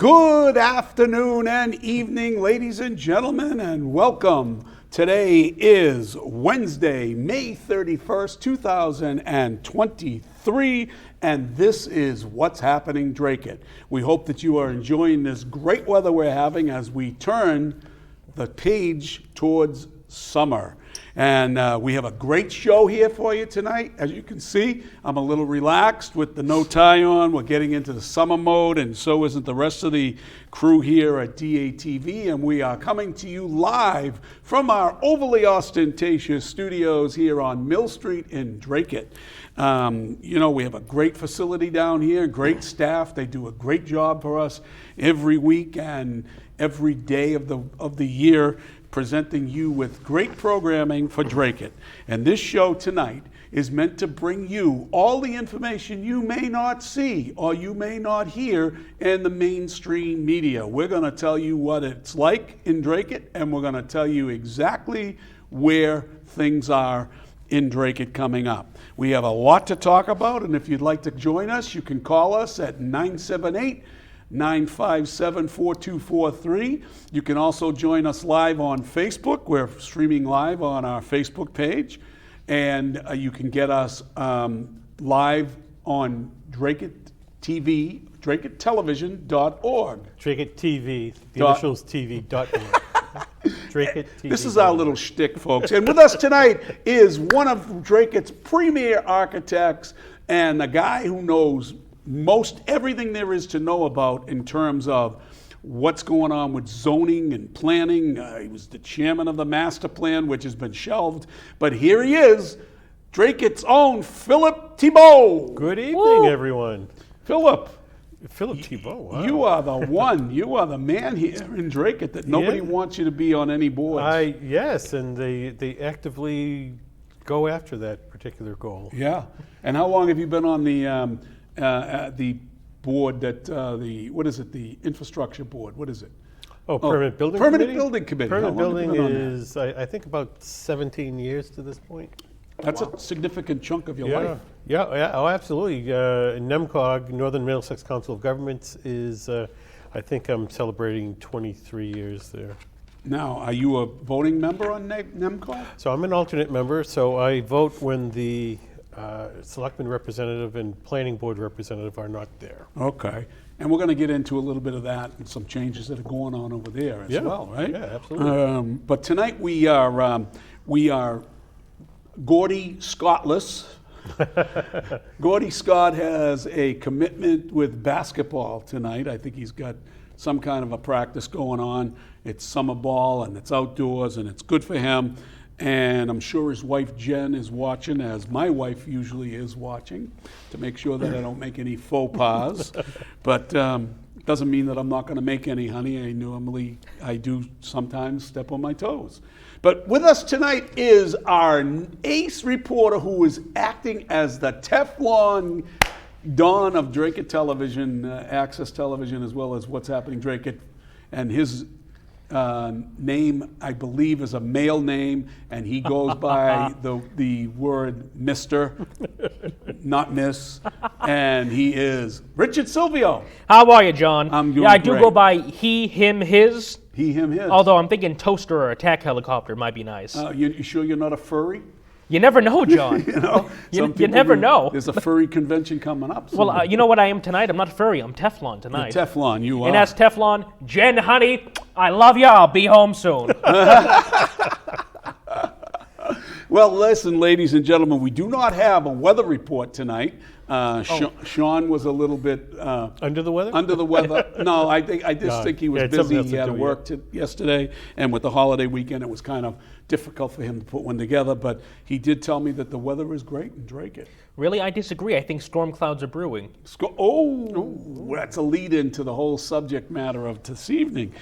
Good afternoon and evening, ladies and gentlemen, and welcome. Today is Wednesday, May 31st, 2023, and this is What's Happening Dracut. We hope that you are enjoying this great weather we're having as we turn the page towards summer. And we have a great show here for you tonight. As you can see, I'm a little relaxed with the no tie on. We're getting into the summer mode, and so isn't the rest of the crew here at DATV. And we are coming to you live from our overly ostentatious studios here on Mill Street in Dracut. We have a great facility down here, great staff. They do a great job for us every week and every day of the year, presenting you with great programming for Dracut. And this show tonight is meant to bring you all the information you may not see or you may not hear in the mainstream media. We're going to tell you what it's like in Dracut, and we're going to tell you exactly where things are in Dracut coming up. We have a lot to talk about, and if you'd like to join us, you can call us at 978-957-4243. You can also join us live on Facebook. We're streaming live on our Facebook page. And you can get us live on Dracut TV, DracutTelevision.org. Dracut TV, the initials TV.org. Dracut TV. This is our little shtick, folks. And with us tonight is one of Dracut's premier architects and a guy who knows most everything there is to know about in terms of what's going on with zoning and planning. He was the chairman of the master plan, which has been shelved. But here he is, Dracut's own Phil Thibault. Good evening, everyone. Phil Thibault, wow. You are the one. You are the man here in Dracut that nobody wants you to be on any boards. Yes, and they actively go after that particular goal. Yeah. And how long have you been on the board that what is it? The infrastructure board. What is it? Permanent Building Permanent Committee? Building Committee. Permanent Building is, I think, about 17 years to this point. That's a significant chunk of your life. Yeah, oh, absolutely. NEMCOG, Northern Middlesex Council of Governments, is, I think I'm celebrating 23 years there. Now, are you a voting member on NEMCOG? So I'm an alternate member, so I vote when the selectman representative and planning board representative are not there. Okay. And we're going to get into a little bit of that and some changes that are going on over there as well, right? Yeah, absolutely. But tonight we are Gordy Scottless. Gordy Scott has a commitment with basketball tonight. I think he's got some kind of a practice going on. It's summer ball and it's outdoors and it's good for him. And I'm sure his wife Jen is watching, as my wife usually is watching, to make sure that I don't make any faux pas. But doesn't mean that I'm not going to make any, honey. I do sometimes step on my toes. But with us tonight is our ace reporter who is acting as the Teflon Don of Dracut Television, Access Television, as well as What's Happening Dracut. And his name, I believe, is a male name, and he goes by the word Mr., not Miss, and he is Richard Silvio. How are you, John? I'm doing I do great. go by he, him, his. He, him, his. Although I'm thinking toaster or attack helicopter might be nice. You sure you're not a furry? You never know, John. You never know. There's a furry convention coming up soon. Well, you know what I am tonight? I'm not furry. I'm Teflon tonight. You're Teflon, you are. And as Teflon, Jen, honey, I love you. I'll be home soon. Well, listen, ladies and gentlemen, we do not have a weather report tonight. Sean was a little bit under the weather. Under the weather. No, I just think he was busy. He had to work yesterday, and with the holiday weekend, it was kind of difficult for him to put one together. But he did tell me that the weather is great in Dracut. Really, I disagree. I think storm clouds are brewing. That's a lead into the whole subject matter of this evening.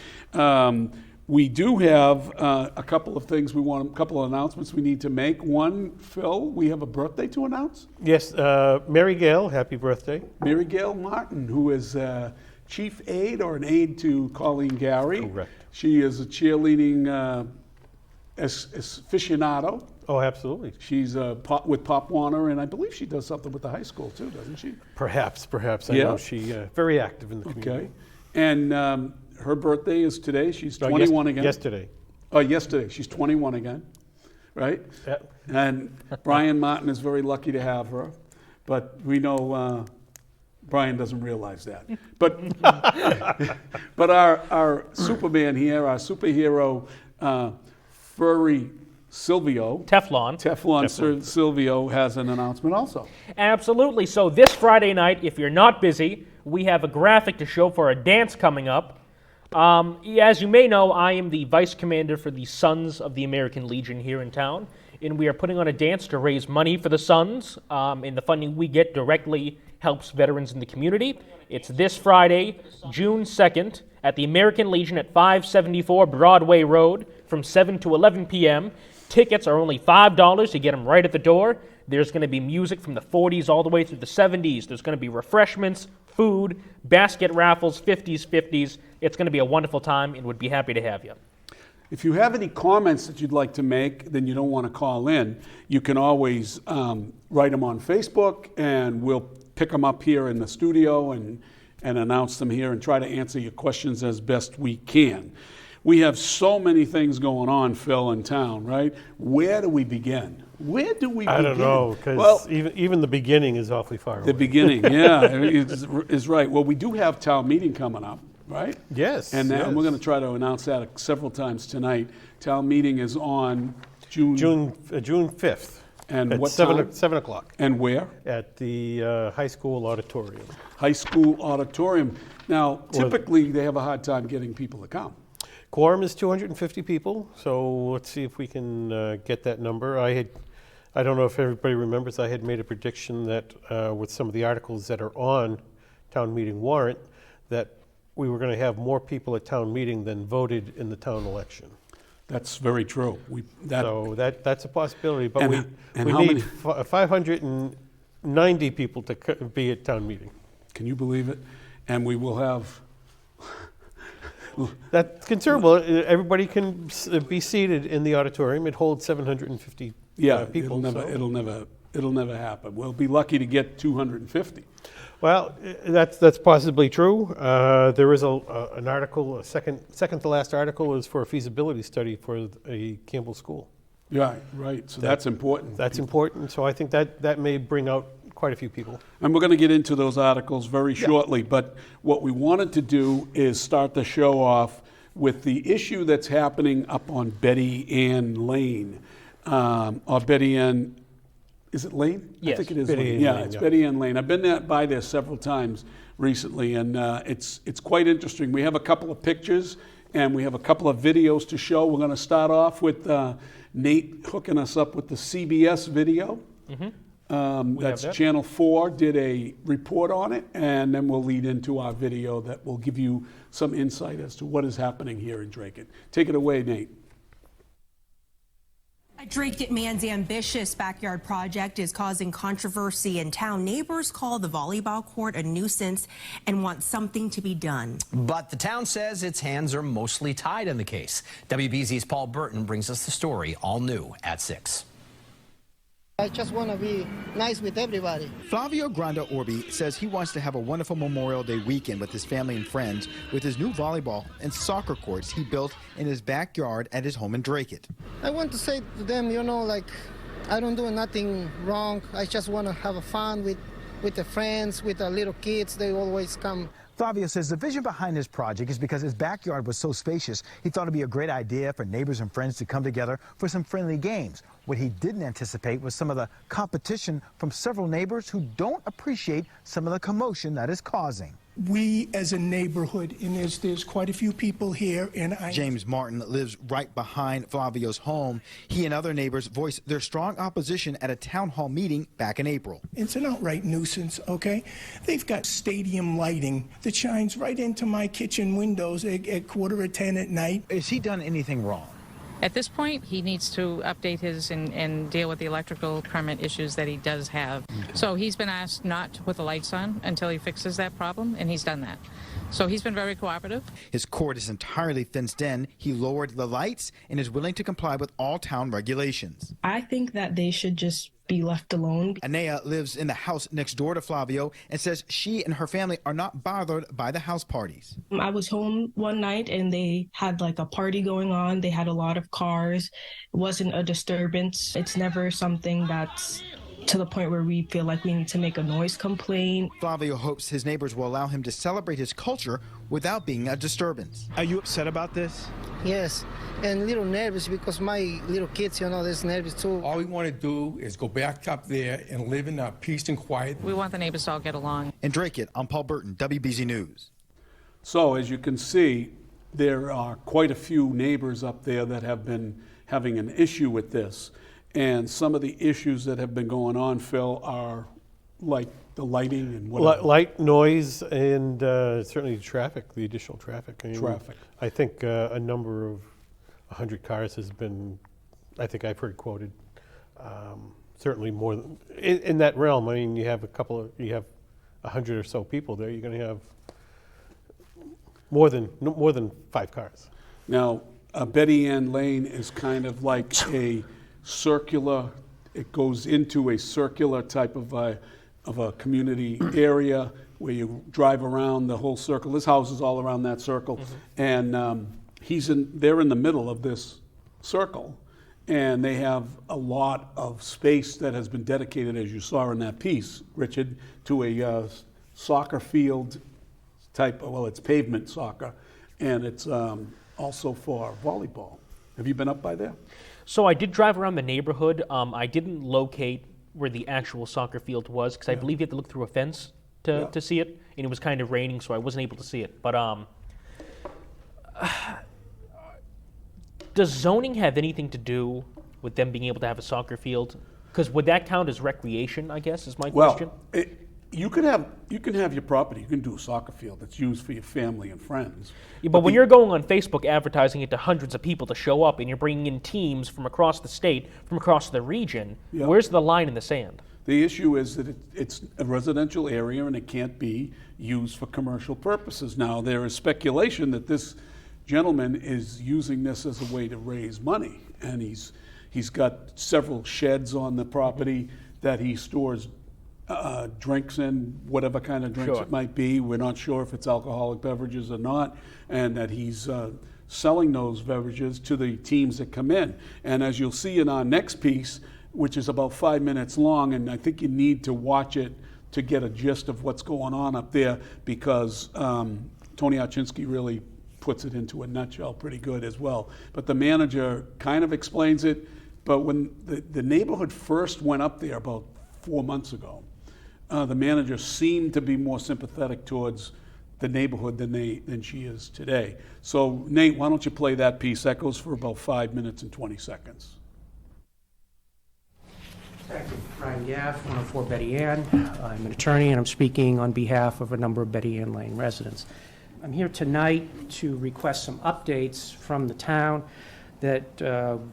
We do have a couple of announcements we need to make. One, Phil, we have a birthday to announce. Yes, Mary Gail, happy birthday. Mary Gail Martin, who is chief aide or an aide to Colleen Gary. Correct. She is a cheerleading aficionado. Oh, absolutely. She's with Pop Warner, and I believe she does something with the high school too, doesn't she? Perhaps. I know she's very active in the community. Okay. And her birthday is today. She's 21 again. Yesterday. Oh, yesterday. She's 21 again, right? Yep. And Brian Martin is very lucky to have her. But we know Brian doesn't realize that. But but our Superman here, our superhero, furry Silvio. Teflon. Silvio has an announcement also. Absolutely. So this Friday night, if you're not busy, we have a graphic to show for a dance coming up. As you may know, I am the vice commander for the Sons of the American Legion here in town, and we are putting on a dance to raise money for the Sons, and the funding we get directly helps veterans in the community. It's this Friday, June 2nd, at the American Legion at 574 Broadway Road from 7 to 11 p.m. Tickets are only $5. You get them right at the door. There's going to be music from the 40s all the way through the 70s. There's going to be refreshments, food, basket raffles, 50s. It's going to be a wonderful time, and would be happy to have you. If you have any comments that you'd like to make, then you don't want to call in, you can always write them on Facebook, and we'll pick them up here in the studio and announce them here and try to answer your questions as best we can. We have so many things going on, Phil, in town, right? Where do we begin? Where do we begin? I don't know, because even the beginning is awfully far away. The beginning, yeah, is right. Well, we do have town meeting coming up, right? Yes. And yes. we're going to try to announce that several times tonight. Town meeting is on June 5th. And at what 7 time? o'clock. And where? At the high school auditorium. High school auditorium. Now, typically, they have a hard time getting people to come. Quorum is 250 people, so let's see if we can get that number. I don't know if everybody remembers, I had made a prediction that with some of the articles that are on town meeting warrant, that we were going to have more people at town meeting than voted in the town election. That's very true. So that's a possibility, but we how need 590 people to be at town meeting. Can you believe it? And we will have... That's considerable. Everybody can be seated in the auditorium. It holds 750 people. It'll never happen. We'll be lucky to get 250. Well, that's possibly true. There is an article, a second to last article is for a feasibility study for a Campbell school. Yeah, right. So that's important. That's important. So I think that may bring out quite a few people. And we're going to get into those articles very shortly, but what we wanted to do is start the show off with the issue that's happening up on Betty Ann Lane. Or Betty Ann, is it Lane? Yes. I think it is Betty Lane. Ann Yeah, Lane, it's yeah. Betty Ann Lane. I've been by there several times recently, and it's quite interesting. We have a couple of pictures, and we have a couple of videos to show. We're going to start off with Nate hooking us up with the CBS video. Mm-hmm. That's Channel 4 did a report on it, and then we'll lead into our video that will give you some insight as to what is happening here in Dracut. Take it away, Nate. A Dracut man's ambitious backyard project is causing controversy in town. Neighbors call the volleyball court a nuisance and want something to be done. But the town says its hands are mostly tied in the case. WBZ's Paul Burton brings us the story, all new at 6. I just want to be nice with everybody. Flavio Granda Orbi says he wants to have a wonderful Memorial Day weekend with his family and friends with his new volleyball and soccer courts he built in his backyard at his home in Dracut. I want to say to them, like, I don't do nothing wrong. I just want to have fun with the friends, with the little kids. They always come. Flavio says the vision behind this project is because his backyard was so spacious, he thought it'd be a great idea for neighbors and friends to come together for some friendly games. What he didn't anticipate was some of the competition from several neighbors who don't appreciate some of the commotion that is causing. We as a neighborhood, and there's quite a few people here, and James Martin lives right behind Flavio's home. He and other neighbors voiced their strong opposition at a town hall meeting back in April. It's an outright nuisance, okay? They've got stadium lighting that shines right into my kitchen windows at 9:45 at night. Has he done anything wrong? At this point, he needs to update his and deal with the electrical permit issues that he does have. Okay. So he's been asked not to put the lights on until he fixes that problem, and he's done that. So he's been very cooperative. His court is entirely fenced in. He lowered the lights and is willing to comply with all town regulations. I think that they should just be left alone. Anea lives in the house next door to Flavio and says she and her family are not bothered by the house parties. I was home one night and they had like a party going on. They had a lot of cars. It wasn't a disturbance. It's never something that's to the point where we feel like we need to make a noise complaint. Flavio hopes his neighbors will allow him to celebrate his culture without being a disturbance. Are you upset about this? Yes, and a little nervous because my little kids, they're nervous too. All we want to do is go back up there and live in peace and quiet. We want the neighbors to all get along. In Dracut, I'm Paul Burton, WBZ News. So as you can see, there are quite a few neighbors up there that have been having an issue with this. And some of the issues that have been going on, Phil, are like the lighting and whatever. Light, noise, and certainly traffic, the additional traffic. Traffic. I think a number of 100 cars has been, I think I've heard quoted. Certainly more than, in that realm. I mean, you have 100 or so people there. You're going to have more than 5 cars. Now, Betty Ann Lane is kind of like a circular, it goes into a circular type of a community area where you drive around the whole circle. This house is all around that circle, and they're in the middle of this circle, and they have a lot of space that has been dedicated, as you saw in that piece, Richard, to a soccer field type. Well, it's pavement soccer, and it's also for volleyball. Have you been up by there? So I did drive around the neighborhood. I didn't locate where the actual soccer field was because I believe you had to look through a fence to see it, and it was kind of raining, so I wasn't able to see it. But does zoning have anything to do with them being able to have a soccer field? Because would that count as recreation, I guess, is my question? You can have your property. You can do a soccer field that's used for your family and friends. Yeah, but when you're going on Facebook advertising it to hundreds of people to show up, and you're bringing in teams from across the state, from across the region, where's the line in the sand? The issue is that it's a residential area and it can't be used for commercial purposes. Now, there is speculation that this gentleman is using this as a way to raise money, and he's got several sheds on the property that he stores drinks in, whatever kind of drinks it might be. We're not sure if it's alcoholic beverages or not, and that he's selling those beverages to the teams that come in. And as you'll see in our next piece, which is about 5 minutes long, and I think you need to watch it to get a gist of what's going on up there, because Tony Archinsky really puts it into a nutshell pretty good as well. But the manager kind of explains it. But when the neighborhood first went up there about 4 months ago, the manager seemed to be more sympathetic towards the neighborhood than she is today. So, Nate, why don't you play that piece? That goes for about 5 minutes and 20 seconds. Thank you. Ryan Gaff, 104 Betty Ann. I'm an attorney, and I'm speaking on behalf of a number of Betty Ann Lane residents. I'm here tonight to request some updates from the town that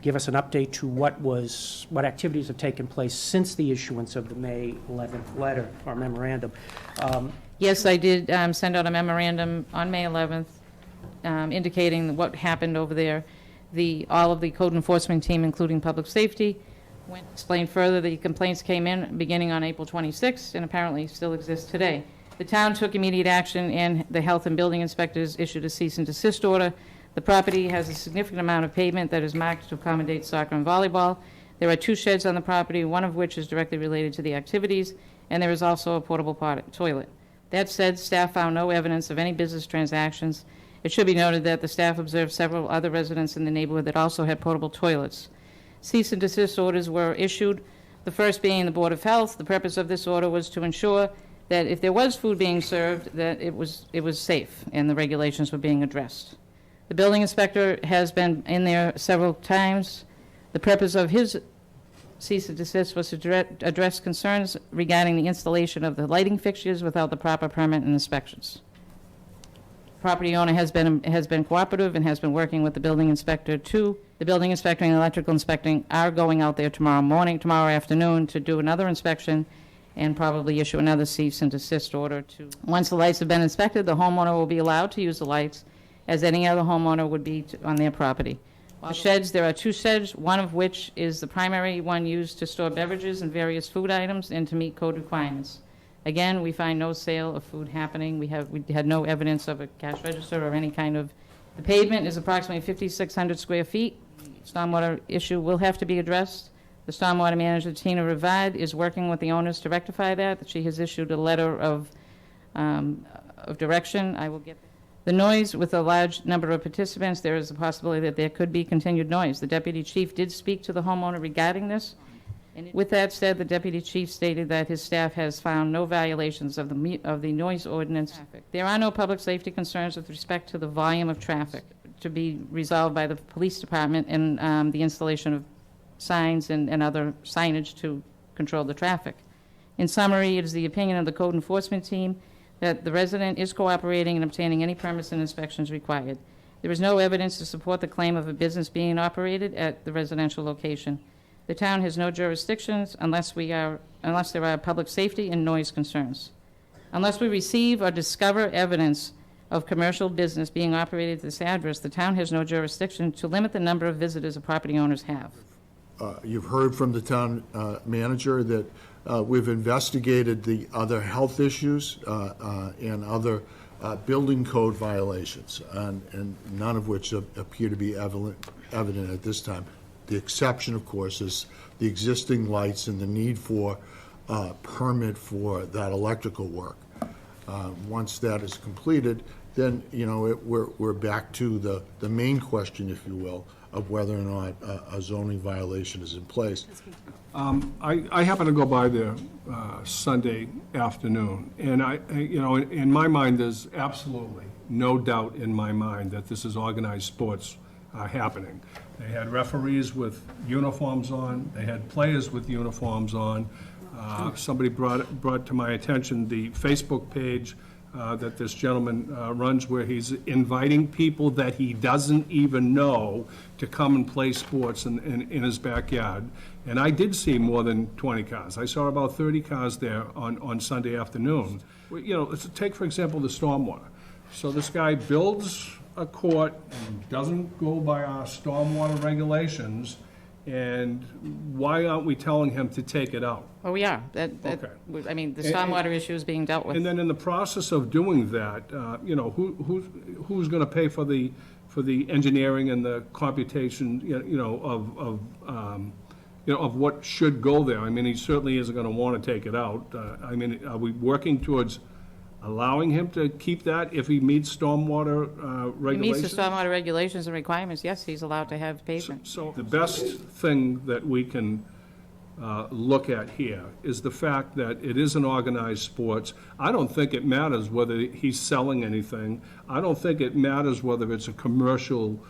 give us an update to what activities have taken place since the issuance of the May 11th letter or memorandum. Yes, I did send out a memorandum on May 11th indicating what happened over there. All of the code enforcement team, including public safety, explained further the complaints came in beginning on April 26th and apparently still exist today. The town took immediate action, and the health and building inspectors issued a cease and desist order. The property has a significant amount of pavement that is marked to accommodate soccer and volleyball. There are 2 sheds on the property, one of which is directly related to the activities, and there is also a portable toilet. That said, staff found no evidence of any business transactions. It should be noted that the staff observed several other residents in the neighborhood that also had portable toilets. Cease and desist orders were issued, the first being the Board of Health. The purpose of this order was to ensure that if there was food being served, that it was safe and the regulations were being addressed. The building inspector has been in there several times. The purpose of his cease and desist was to address concerns regarding the installation of the lighting fixtures without the proper permit and inspections. Property owner has been cooperative and has been working with the building inspector too. The building inspector and electrical inspecting are going out there tomorrow afternoon to do another inspection and probably issue another cease and desist order. Once the lights have been inspected, the homeowner will be allowed to use the lights as any other homeowner would be on their property. The sheds, there are 2 sheds, one of which is the primary one used to store beverages and various food items and to meet code requirements. Again, we find no sale of food happening. We had no evidence of a cash register or any kind of. The pavement is approximately 5,600 square feet. Stormwater issue will have to be addressed. The stormwater manager, Tina Ravad, is working with the owners to rectify that. She has issued a letter of direction. I will get the noise. With a large number of participants, there is a possibility that there could be continued noise. The deputy chief did speak to the homeowner regarding this. With that said, the deputy chief stated that his staff has found no violations of the noise ordinance. There are no public safety concerns with respect to the volume of traffic to be resolved by the police department and the installation of signs and other signage to control the traffic. In summary, it is the opinion of the code enforcement team that the resident is cooperating in obtaining any permits and inspections required. There is no evidence to support the claim of a business being operated at the residential location. The town has no jurisdictions unless there are public safety and noise concerns. Unless we receive or discover evidence of commercial business being operated at this address, the town has no jurisdiction to limit the number of visitors the property owners have. You've heard from the town manager that we've investigated the other health issues and other building code violations, and none of which appear to be evident at this time. The exception, of course, is the existing lights and the need for permit for that electrical work. Once that is completed, then we're back to the main question, if you will, of whether or not a zoning violation is in place. I happen to go by there Sunday afternoon, and in my mind, there's absolutely no doubt in my mind that this is organized sports happening. They had referees with uniforms on. They had players with uniforms on. Somebody brought to my attention the Facebook page that this gentleman runs, where he's inviting people that he doesn't even know to come and play sports in his backyard. And I did see more than 20 cars. I saw about 30 cars there on Sunday afternoon. Let's take, for example, the stormwater. So this guy builds a court and doesn't go by our stormwater regulations, and why aren't we telling him to take it out? Oh, we are. Okay. I mean, the stormwater issue is being dealt with. And then in the process of doing that, who's going to pay for the engineering and the computation, of what should go there? I mean, he certainly isn't going to want to take it out. Are we working towards allowing him to keep that if he meets stormwater regulations? He meets the stormwater regulations and requirements, yes, he's allowed to have pavement. So the best thing that we can look at here is the fact that it is an organized sports. I don't think it matters whether he's selling anything. I don't think it matters whether it's a commercial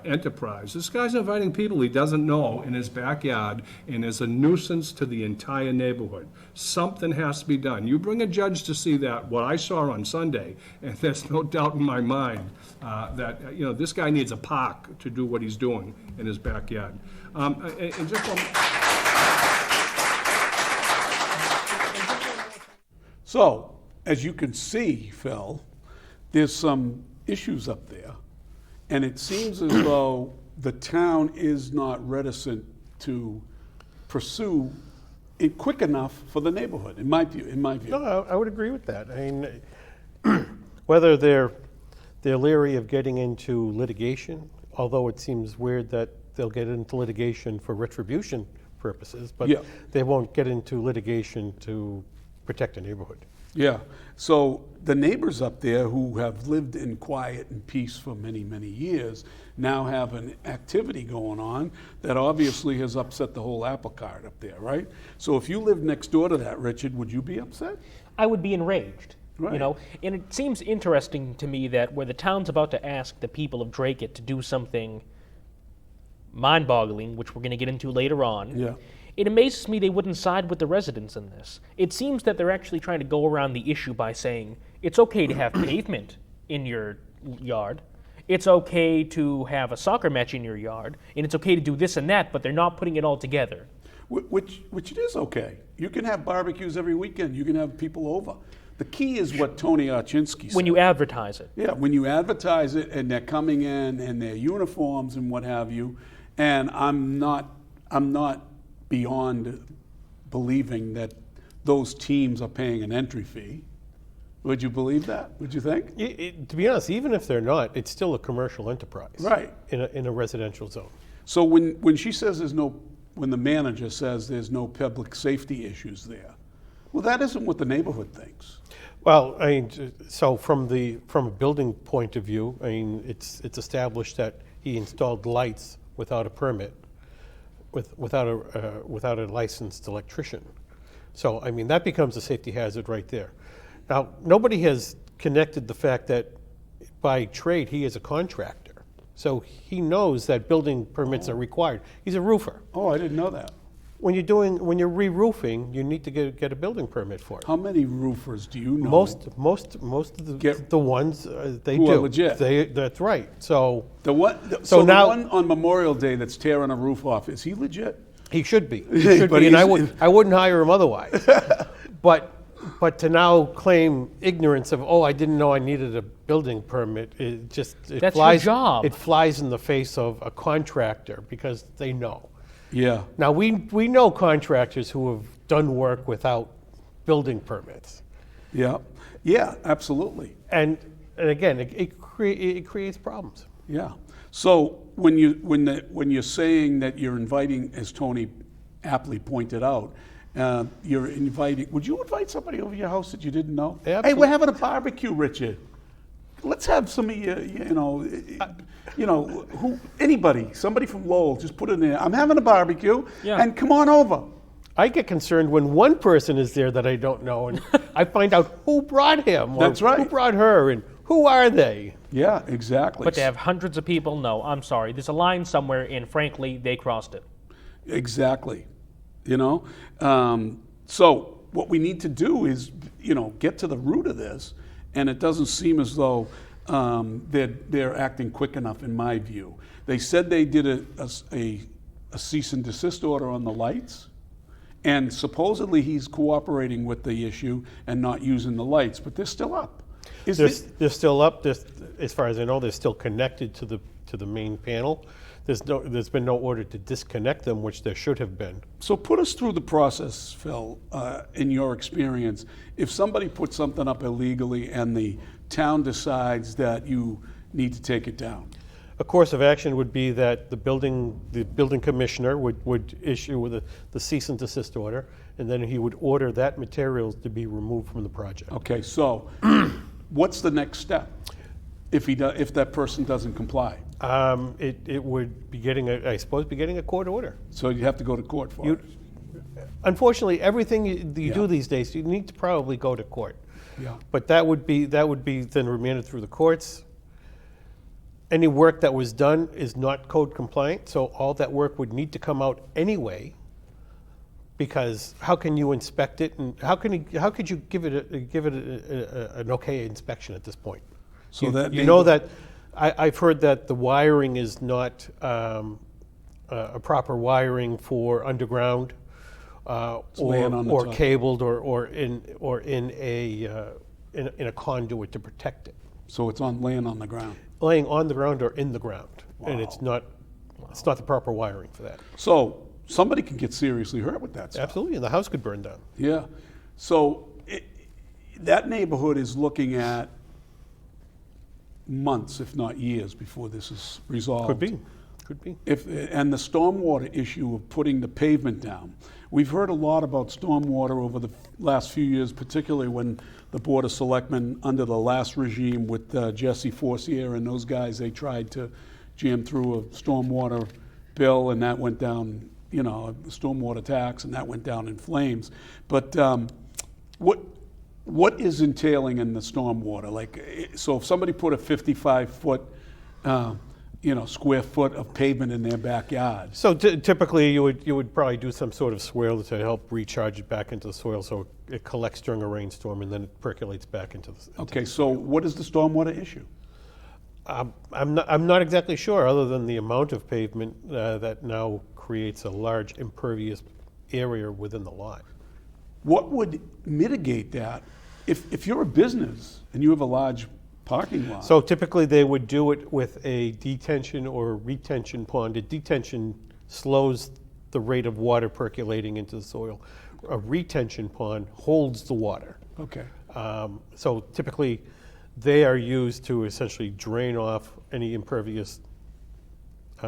enterprise. This guy's inviting people he doesn't know in his backyard and is a nuisance to the entire neighborhood. Something has to be done. You bring a judge to see that, what I saw on Sunday, and there's no doubt in my mind that this guy needs a park to do what he's doing in his backyard. And just So, as you can see, Phil, there's some issues up there. And it seems as though the town is not reticent to pursue it quick enough for the neighborhood, in my view. No, I would agree with that. I mean, whether they're leery of getting into litigation, although it seems weird that they'll get into litigation for retribution purposes, but they won't get into litigation to protect a neighborhood. Yeah. So the neighbors up there who have lived in quiet and peace for many, many years now have an activity going on that obviously has upset the whole apple cart up there, right? So if you lived next door to that, Richard, would you be upset? I would be enraged. Right. And it seems interesting to me that where the town's about to ask the people of Dracut to do something mind-boggling, which we're going to get into later on, it amazes me they wouldn't side with the residents in this. It seems that they're actually trying to go around the issue by saying it's okay to have pavement in your yard, it's okay to have a soccer match in your yard, and it's okay to do this and that, but they're not putting it all together. Which it is okay. You can have barbecues every weekend. You can have people over. The key is what Tony Archinsky said. When you advertise it. Yeah, when you advertise it and they're coming in and their uniforms and what have you, and I'm not beyond believing that those teams are paying an entry fee. Would you believe that? Would you think? To be honest, even if they're not, it's still a commercial enterprise. Right. In a residential zone. So when she says when the manager says there's no public safety issues there, well, that isn't what the neighborhood thinks. Well, I mean, so from a building point of view, I mean, it's established that he installed lights without a permit, without a licensed electrician. So I mean, that becomes a safety hazard right there. Now, nobody has connected the fact that by trade he is a contractor, so he knows that building permits are required. He's a roofer. Oh, I didn't know that. When you're re-roofing, you need to get a building permit for it. How many roofers do you know? Most of the ones they who do. are legit. That's right. So the one on Memorial Day that's tearing a roof off, is he legit? He should be. He should be, and I wouldn't hire him otherwise. But to now claim ignorance of, I didn't know I needed a building permit, That's flies, your job. It flies in the face of a contractor because they know. Yeah. Now, we know contractors who have done work without building permits. Yeah. Yeah, absolutely. And again, it creates problems. Yeah. So when you're saying that you're inviting, as Tony aptly pointed out, you're inviting. Would you invite somebody over your house that you didn't know? Absolutely. Hey, we're having a barbecue, Richard. Let's have some of anybody, somebody from Lowell, just put it in there. I'm having a barbecue, and come on over. I get concerned when one person is there that I don't know, and I find out who brought him. That's right. Who brought her, and who are they? Yeah, exactly. But to have hundreds of people, no, I'm sorry. There's a line somewhere, and frankly, they crossed it. Exactly. So what we need to do is, get to the root of this, and it doesn't seem as though they're acting quick enough, in my view. They said they did a cease and desist order on the lights, and supposedly he's cooperating with the issue and not using the lights, but they're still up. They're still up. As far as I know, they're still connected to the main panel. There's been no order to disconnect them, which there should have been. So put us through the process, Phil, in your experience. If somebody puts something up illegally and the town decides that you need to take it down. A course of action would be that the building commissioner would issue with the cease and desist order, and then he would order that materials to be removed from the project. Okay, so what's the next step if that person doesn't comply? It would be getting a court order. So you have to go to court for it. Unfortunately, everything you do these days, you need to probably go to court. Yeah. But that would be then remanded through the courts. Any work that was done is not code compliant, so all that work would need to come out anyway. Because how can you inspect it, and how could you give it an okay inspection at this point? So I've heard that the wiring is not a proper wiring for underground or cabled or in a conduit to protect it. So it's laying on the ground. Laying on the ground or in the ground, and Wow. it's not the proper wiring for that. So somebody can get seriously hurt with that stuff. Absolutely, and the house could burn down. Yeah. So that neighborhood is looking at months, if not years, before this is resolved. Could be. And the stormwater issue of putting the pavement down. We've heard a lot about stormwater over the last few years, particularly when the Board of Selectmen, under the last regime with Jesse Forcier and those guys, they tried to jam through a stormwater bill, and that went down, a stormwater tax, and that went down in flames. But what is entailing in the stormwater? So if somebody put a 55-foot, square foot of pavement in their backyard. So typically, you would probably do some sort of swale to help recharge it back into the soil, so it collects during a rainstorm and then it percolates back into the. Okay, so what is the stormwater issue? I'm not exactly sure, other than the amount of pavement that now creates a large impervious area within the lot. What would mitigate that if you're a business and you have a large parking lot. So typically they would do it with a detention or retention pond. A detention slows the rate of water percolating into the soil. A retention pond holds the water. Okay. So typically they are used to essentially drain off any impervious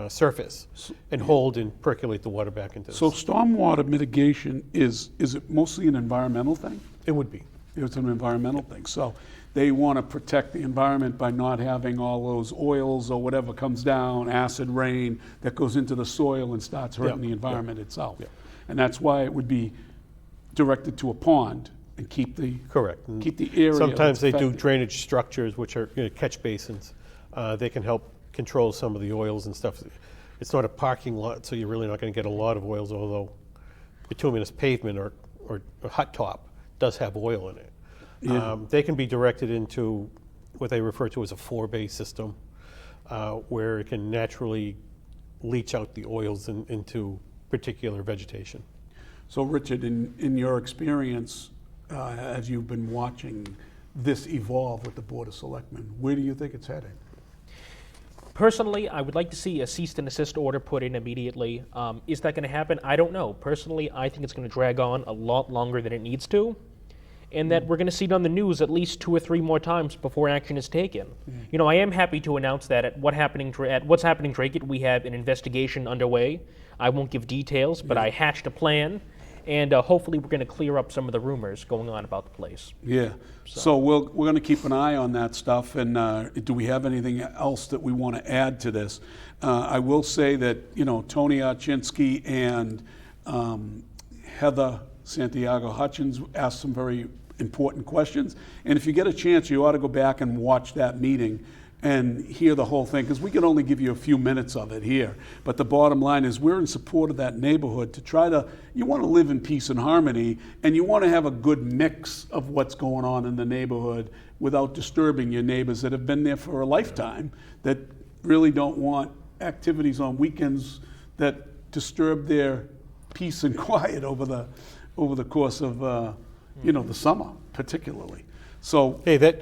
surface and hold and percolate the water back into the So stormwater mitigation is it mostly an environmental thing? It would be. It's an environmental thing. So they want to protect the environment by not having all those oils or whatever comes down, acid rain that goes into the soil and starts hurting the environment itself. And that's why it would be directed to a pond and keep the keep the area. Sometimes they that's do affected. drainage structures, which are catch basins. They can help control some of the oils and stuff. It's not a parking lot, so you're really not going to get a lot of oils, although bituminous pavement or a hot top does have oil in it. Yeah. They can be directed into what they refer to as a 4-bay system, where it can naturally leach out the oils into particular vegetation. So Richard, in your experience, as you've been watching this evolve with the Board of Selectmen, where do you think it's heading? Personally, I would like to see a cease and desist order put in immediately. Is that going to happen? I don't know. Personally, I think it's going to drag on a lot longer than it needs to, and that we're going to see it on the news at least 2 or 3 more times before action is taken. You know, I am happy to announce that at What's Happening Dracut, we have an investigation underway. I won't give details, but I hatched a plan, and hopefully we're going to clear up some of the rumors going on about the place. Yeah. So we're going to keep an eye on that stuff. And do we have anything else that we want to add to this? I will say that, you know, Tony Archinsky and Heather Santiago Hutchins asked some very important questions. And if you get a chance, you ought to go back and watch that meeting and hear the whole thing, because we can only give you a few minutes of it here. But the bottom line is we're in support of that neighborhood to try to, you want to live in peace and harmony, and you want to have a good mix of what's going on in the neighborhood without disturbing your neighbors that have been there for a lifetime, that really don't want activities on weekends that disturb their peace and quiet over the course of you know, the summer particularly. So hey, that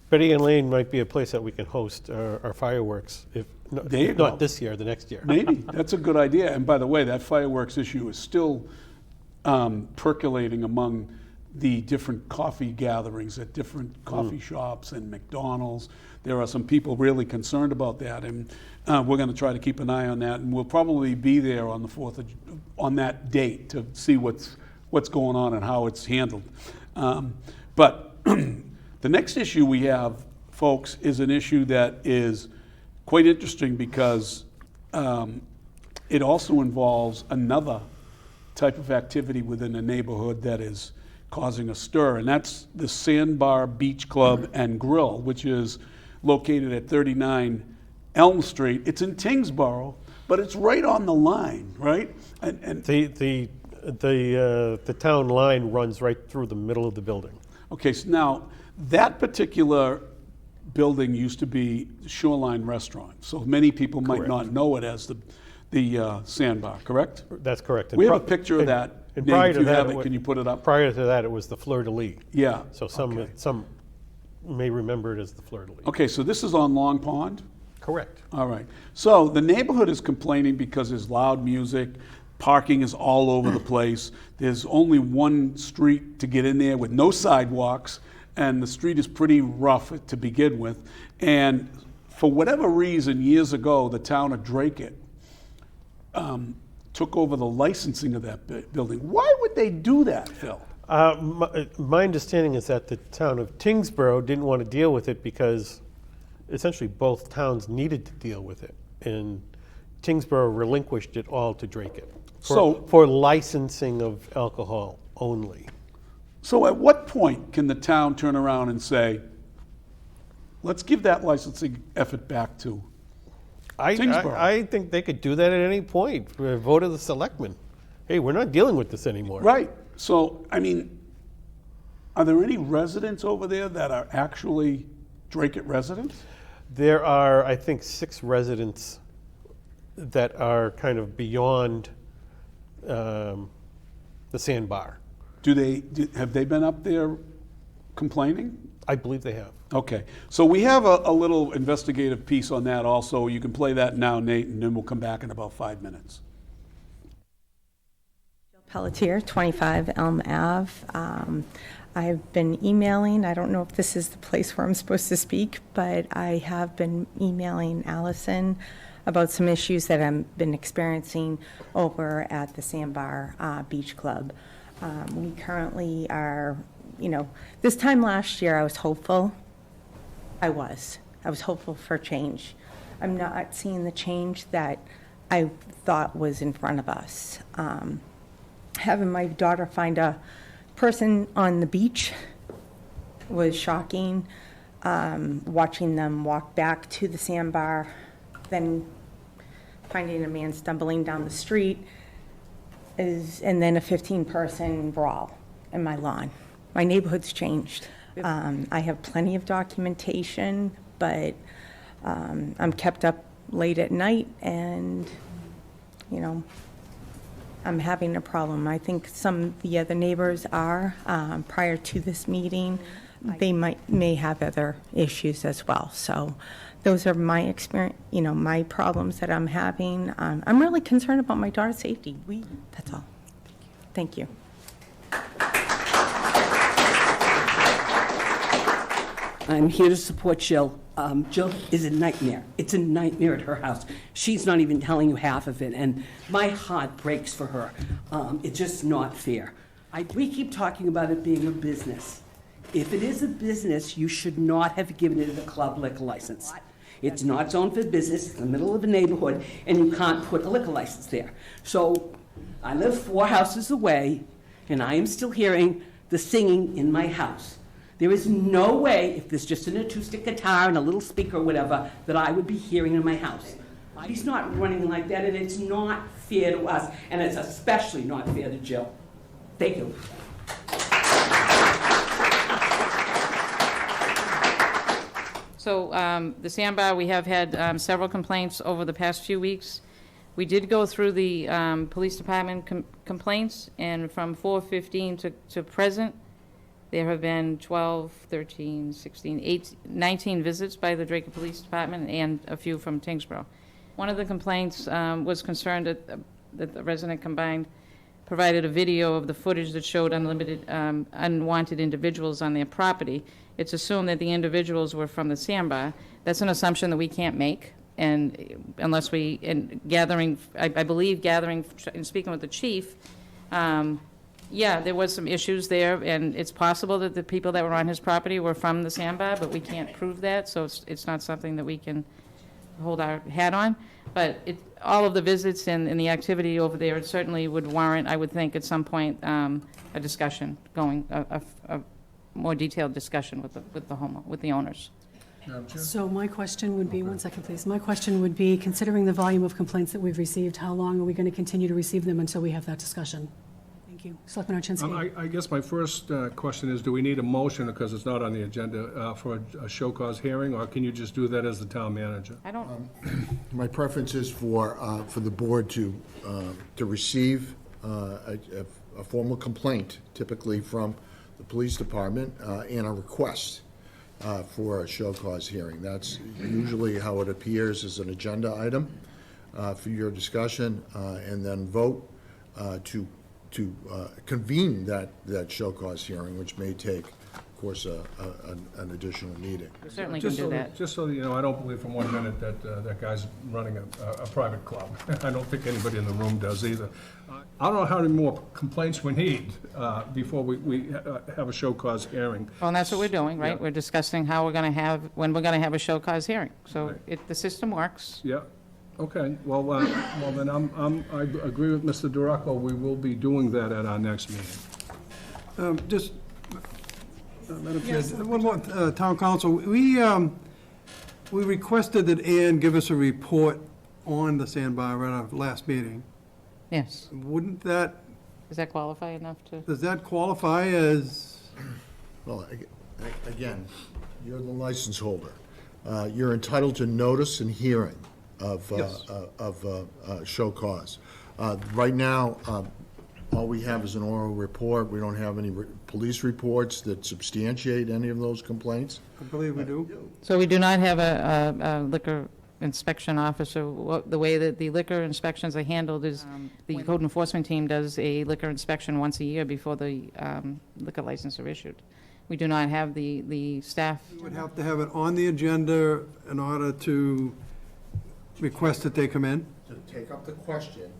Betty Ann Lane might be a place that we can host our fireworks, if not this year, the next year. Maybe. That's a good idea. And by the way, that fireworks issue is still percolating among the different coffee gatherings at different coffee shops and McDonald's. There are some people really concerned about that, and we're going to try to keep an eye on that. And we'll probably be there on the 4th on that date to see what's going on and how it's handled. But the next issue we have, folks, is an issue that is quite interesting because it also involves another type of activity within a neighborhood that is causing a stir, and that's the Sandbar Beach Club and Grill, which is located at 39 Elm Street. It's in Tingsboro, but it's right on the line, right? And the town line runs right through the middle of the building. Okay, so now that particular building used to be Shoreline Restaurant, so many people might not know it as the Sandbar, correct? That's correct. We have a picture of that. And Nate, prior if to you that, have it, can you put it up? Prior to that, it was the Fleur de Lis. Yeah. So some may remember it as the Fleur de Lis. Okay, so this is on Long Pond? Correct. All right. So the neighborhood is complaining because there's loud music, parking is all over the place. There's only one street to get in there with no sidewalks, and the street is pretty rough to begin with. And for whatever reason, years ago, the town of Dracut took over the licensing of that building. Why would they do that, Phil? My understanding is that the town of Tingsboro didn't want to deal with it because essentially both towns needed to deal with it, and Tingsboro relinquished it all to Dracut for licensing of alcohol only. So at what point can the town turn around and say, let's give that licensing effort back to Tingsboro? I think they could do that at any point. Vote of the selectmen. Hey, we're not dealing with this anymore. Right. So, I mean, are there any residents over there that are actually Dracut residents? There are, I think, 6 residents that are kind of beyond the Sandbar. Have they been up there complaining? I believe they have. Okay, so we have a little investigative piece on that also. You can play that now, Nate, and then we'll come back in about 5 minutes. Pelletier, 25 Elm Ave. I've been emailing. I don't know if this is the place where I'm supposed to speak, but I have been emailing Allison about some issues that I've been experiencing over at the Sandbar Beach Club. We currently are, this time last year I was hopeful. I was hopeful for change. I'm not seeing the change that I thought was in front of us. Having my daughter find a person on the beach was shocking. Watching them walk back to the sandbar, then finding a man stumbling down the street, and then a 15-person brawl in my lawn. My neighborhood's changed. I have plenty of documentation, but I'm kept up late at night, and I'm having a problem. I think some of the other neighbors are. Prior to this meeting, they may have other issues as well. So those are my experience, my problems that I'm having. I'm really concerned about my daughter's safety. That's all. Thank you. I'm here to support Jill. Jill is a nightmare. It's a nightmare at her house. She's not even telling you half of it, and my heart breaks for her. It's just not fair. We keep talking about it being a business. If it is a business, you should not have given it a club liquor license. It's not zoned for business, it's in the middle of a neighborhood, and you can't put a liquor license there. So I live 4 houses away, and I am still hearing the singing in my house. There is no way, if there's just an acoustic guitar and a little speaker or whatever, that I would be hearing in my house. He's not running like that, and it's not fair to us, and it's especially not fair to Jill. Thank you. So the Sandbar, we have had several complaints over the past few weeks. We did go through the police department complaints, and from 4/15 to present, there have been 12, 13, 16, 19 visits by the Dracut Police Department and a few from Tingsboro. One of the complaints was concerned that the resident provided a video of the footage that showed unwanted individuals on their property. It's assumed that the individuals were from the Sandbar. That's an assumption that we can't make, and unless we, I believe gathering and speaking with the chief, yeah, there was some issues there, and it's possible that the people that were on his property were from the Sandbar, but we can't prove that, so it's not something that we can hold our hat on. But all of the visits and the activity over there, it certainly would warrant, I would think, at some point, a discussion a more detailed discussion with the owners. So my question would be, one second please, my question would be, considering the volume of complaints that we've received, how long are we going to continue to receive them until we have that discussion? Thank you. Selectman Archinsky. I guess my first question is, do we need a motion, because it's not on the agenda, for a show cause hearing, or can you just do that as the town manager? I don't. My preference is for the board to receive a formal complaint, typically from the police department, and a request for a show cause hearing. That's usually how it appears as an agenda item for your discussion, and then vote to convene that show cause hearing, which may take, of course, an additional meeting. We certainly can do that. Just so you know, I don't believe for 1 minute that that guy's running a private club. I don't think anybody in the room does either. I don't know how many more complaints we need before we have a show cause hearing. Well, and that's what we're doing, right? Yeah. We're discussing when we're going to have a show cause hearing. So right. The system works. Yeah. Okay. Well, then I agree with Mr. Dracut. We will be doing that at our next meeting. Madam Chair, one more, Town Council. We requested that Ann give us a report on the Sandbar at our last meeting. Yes. Wouldn't that... Does that qualify enough to... Does that qualify as... Well, again, you're the license holder. You're entitled to notice and hearing of Yes. Show cause. Right now, All we have is an oral report. We don't have any police reports that substantiate any of those complaints. I believe we do. So we do not have a liquor inspection officer. The way that the liquor inspections are handled is the code enforcement team does a liquor inspection once a year before the liquor license are issued. We do not have the staff. We would have to have it on the agenda in order to request that they come in. To take up the question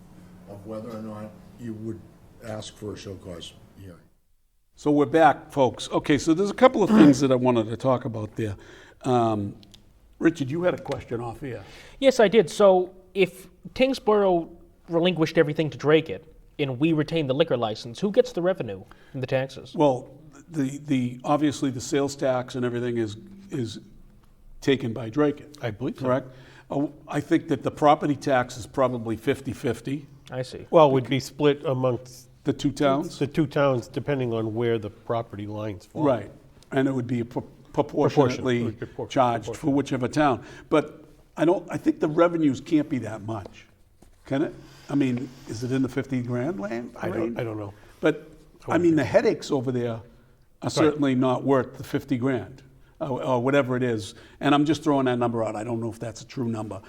of whether or not you would ask for a show cause hearing. So we're back, folks. Okay, so there's a couple of things that I wanted to talk about there. Richard, you had a question off here. Yes, I did. So if Tingsboro relinquished everything to Dracut and we retain the liquor license, who gets the revenue from the taxes? Well, the obviously the sales tax and everything is taken by Dracut. I believe so. Correct? I think that the property tax is probably 50-50. I see. Well, it would be split amongst the two towns? The two towns, depending on where the property lines fall. Right. And it would be proportionately charged for whichever town. But I think the revenues can't be that much. Can it? I mean, is it in the 50 grand land? I don't know. But, I mean, the headaches over there are certainly not worth the 50 grand. Or whatever it is. And I'm just throwing that number out. I don't know if that's a true number.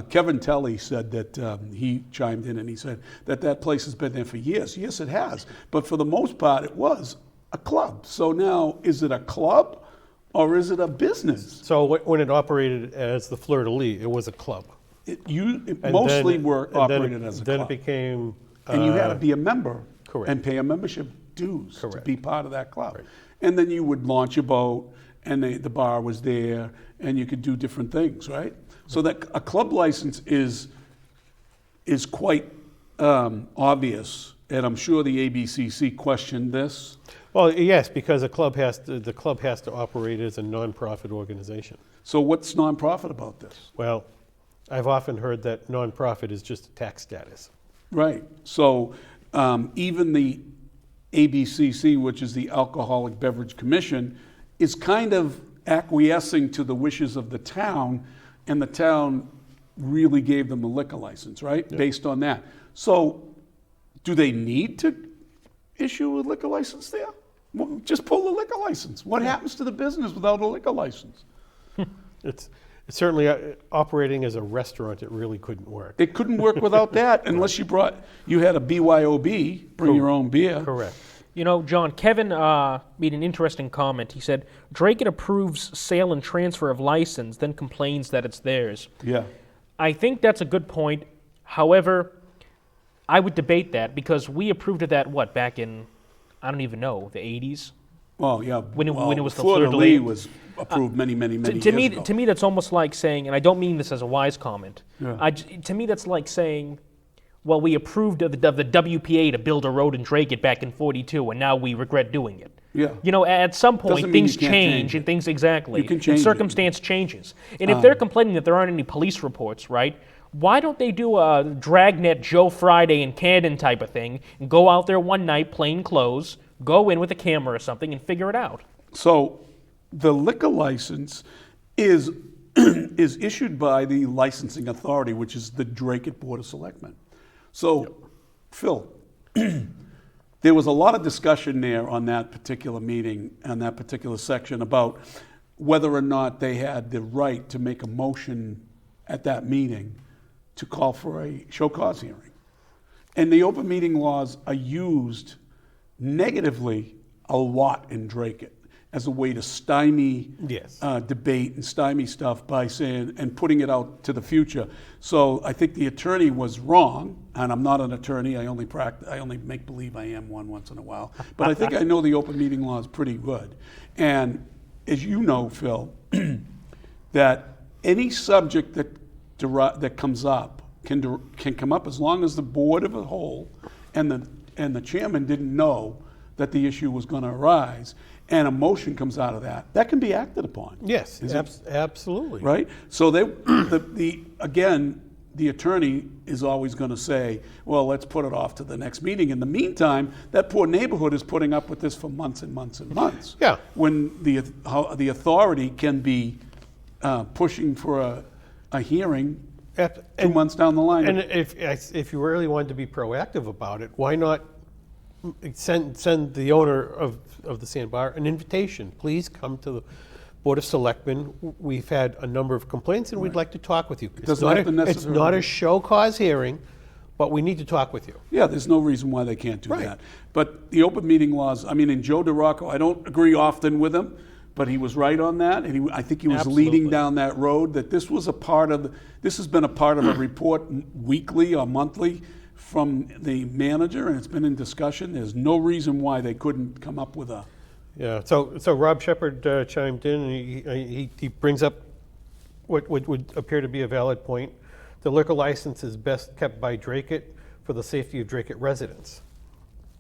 Kevin Telly said that he chimed in and he said that place has been there for years. Yes, it has. But for the most part, it was a club. So now, is it a club or is it a business? So when it operated as the Fleur de Lis, it was a club. It mostly operated as a club. Then it became... and you had to be a member. Correct. And pay a membership dues to be part of that club. Right. And then you would launch a boat, and the bar was there, and you could do different things, right? So that a club license is quite obvious, and I'm sure the ABCC questioned this. Well, yes, because the club has to operate as a nonprofit organization. So what's nonprofit about this? Well, I've often heard that nonprofit is just a tax status. Right. So even the ABCC, which is the Alcoholic Beverage Commission, is kind of acquiescing to the wishes of the town, and the town really gave them a liquor license, right? Yeah. Based on that. So do they need to issue a liquor license there? Well, just pull the liquor license. What happens to the business without a liquor license? It's certainly operating as a restaurant, it really couldn't work. It couldn't work without that unless you had a BYOB, bring your own beer. Correct. You know, John, Kevin made an interesting comment. He said, Dracut approves sale and transfer of license, then complains that it's theirs. Yeah. I think that's a good point. However, I would debate that because we approved of that, back in, I don't even know, the 80s? Oh, yeah. When it was the Fleur de Lis was approved many years ago. To me, that's almost like saying, and I don't mean this as a wise comment, to me that's like saying, well, we approved of the WPA to build a road in Dracut back in '42, and now we regret doing it. Yeah. You know, at some point, things change, and things exactly. You can change. And circumstance changes. And if they're complaining that there aren't any police reports, right? Why don't they do a Dragnet Joe Friday in Camden type of thing and go out there one night, plain clothes, go in with a camera or something, and figure it out? So, the liquor license is issued by the licensing authority, which is the Dracut Board of Selectmen. So, Phil, there was a lot of discussion there on that particular meeting, on that particular section, about whether or not they had the right to make a motion at that meeting to call for a show cause hearing. And the open meeting laws are used negatively a lot in Dracut as a way to stymie debate and stymie stuff by saying and putting it out to the future. So I think the attorney was wrong, and I'm not an attorney. I only make believe I am one once in a while. But I think I know the open meeting law is pretty good. And as you know, Phil, that any subject that comes up can come up as long as the board of a whole and the chairman didn't know that the issue was going to arise, and a motion comes out of that can be acted upon. Yes, absolutely. Right? So again, the attorney is always going to say, well, let's put it off to the next meeting. In the meantime, that poor neighborhood is putting up with this for months and months and months. Yeah. When the authority can be pushing for a hearing 2 months down the line. And if you really wanted to be proactive about it, why not send the owner of the Sandbar an invitation. Please come to the Board of Selectmen. We've had a number of complaints, and we'd like to talk with you. It's not a show cause hearing, but we need to talk with you. Yeah, there's no reason why they can't do that. But the open meeting laws, I mean, in Joe DeRocco, I don't agree often with him, but he was right on that, and I think he was leading down that road, that this was a part of, this has been a part of a report weekly or monthly from the manager, and it's been in discussion. There's no reason why they couldn't come up with a... Yeah, so Rob Shepard chimed in, and he brings up what would appear to be a valid point. The liquor license is best kept by Dracut for the safety of Dracut residents.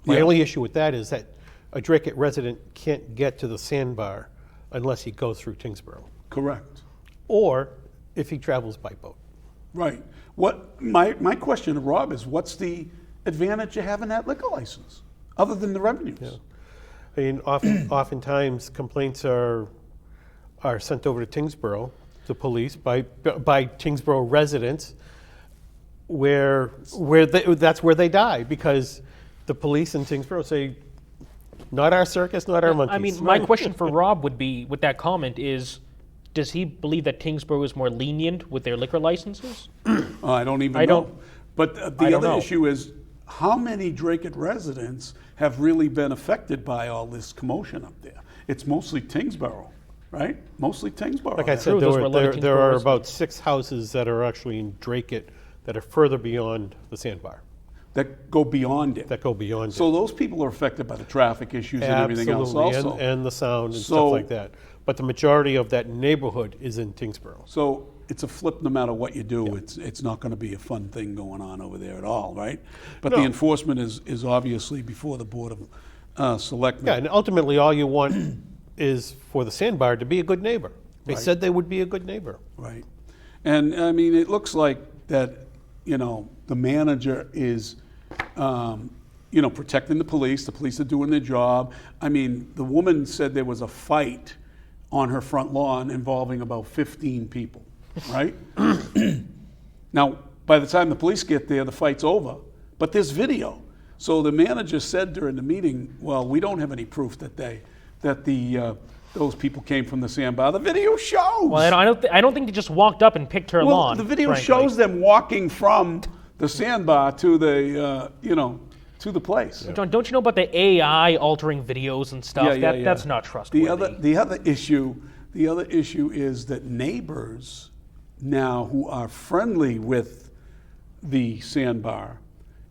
My only issue with that is that a Dracut resident can't get to the Sandbar unless he goes through Tingsboro. Correct. Or if he travels by boat. Right. What my question to Rob is, what's the advantage of having that liquor license, other than the revenues? Yeah. I mean, oftentimes complaints are sent over to Tingsboro, the police, by Tingsboro residents, that's where they die, because the police in Tingsboro say, not our circus, not our monkeys. I mean, my question for Rob would be, with that comment, is does he believe that Tingsboro is more lenient with their liquor licenses? I don't even know. But the other issue is, how many Dracut residents have really been affected by all this commotion up there? It's mostly Tingsboro, right? Mostly Tingsboro. Like I said, there are about 6 houses that are actually in Dracut that are further beyond the Sandbar. That go beyond it. That go beyond it. So those people are affected by the traffic issues and everything else also. And the sound and stuff like that. But the majority of that neighborhood is in Tingsboro. So it's a flip no matter what you do. It's not going to be a fun thing going on over there at all, right? But the enforcement is obviously before the Board of Selectmen. Yeah, and ultimately all you want is for the Sandbar to be a good neighbor. They said they would be a good neighbor. Right. And I mean, it looks like that, the manager is, protecting the police. The police are doing their job. I mean, the woman said there was a fight on her front lawn involving about 15 people, right? Now, by the time the police get there, the fight's over, but there's video. So the manager said during the meeting, well, we don't have any proof that those people came from the Sandbar. The video shows. Well, I don't think they just walked up and picked her lawn. The video shows them walking from the Sandbar to the, to the place. John, don't you know about the AI altering videos and stuff? That's not trustworthy. The other issue is that neighbors now who are friendly with the Sandbar,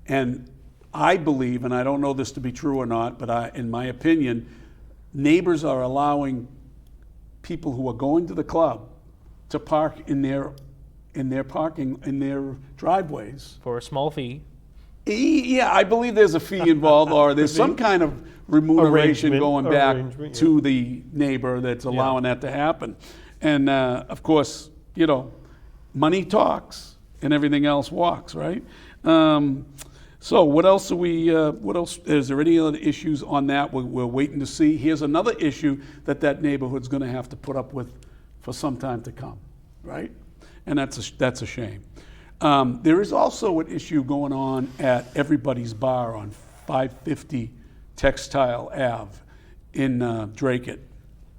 and I believe, and I don't know this to be true or not, but in my opinion, neighbors are allowing people who are going to the club to park in their driveways for a small fee. Yeah, I believe there's a fee involved, or there's some kind of remuneration going back to the neighbor that's allowing that to happen. And of course, money talks and everything else walks, right? So what else is there any other issues on that we're waiting to see? Here's another issue that neighborhood's going to have to put up with for some time to come, right? And that's a shame. There is also an issue going on at Everybody's Bar on 550 Textile Ave in Dracut.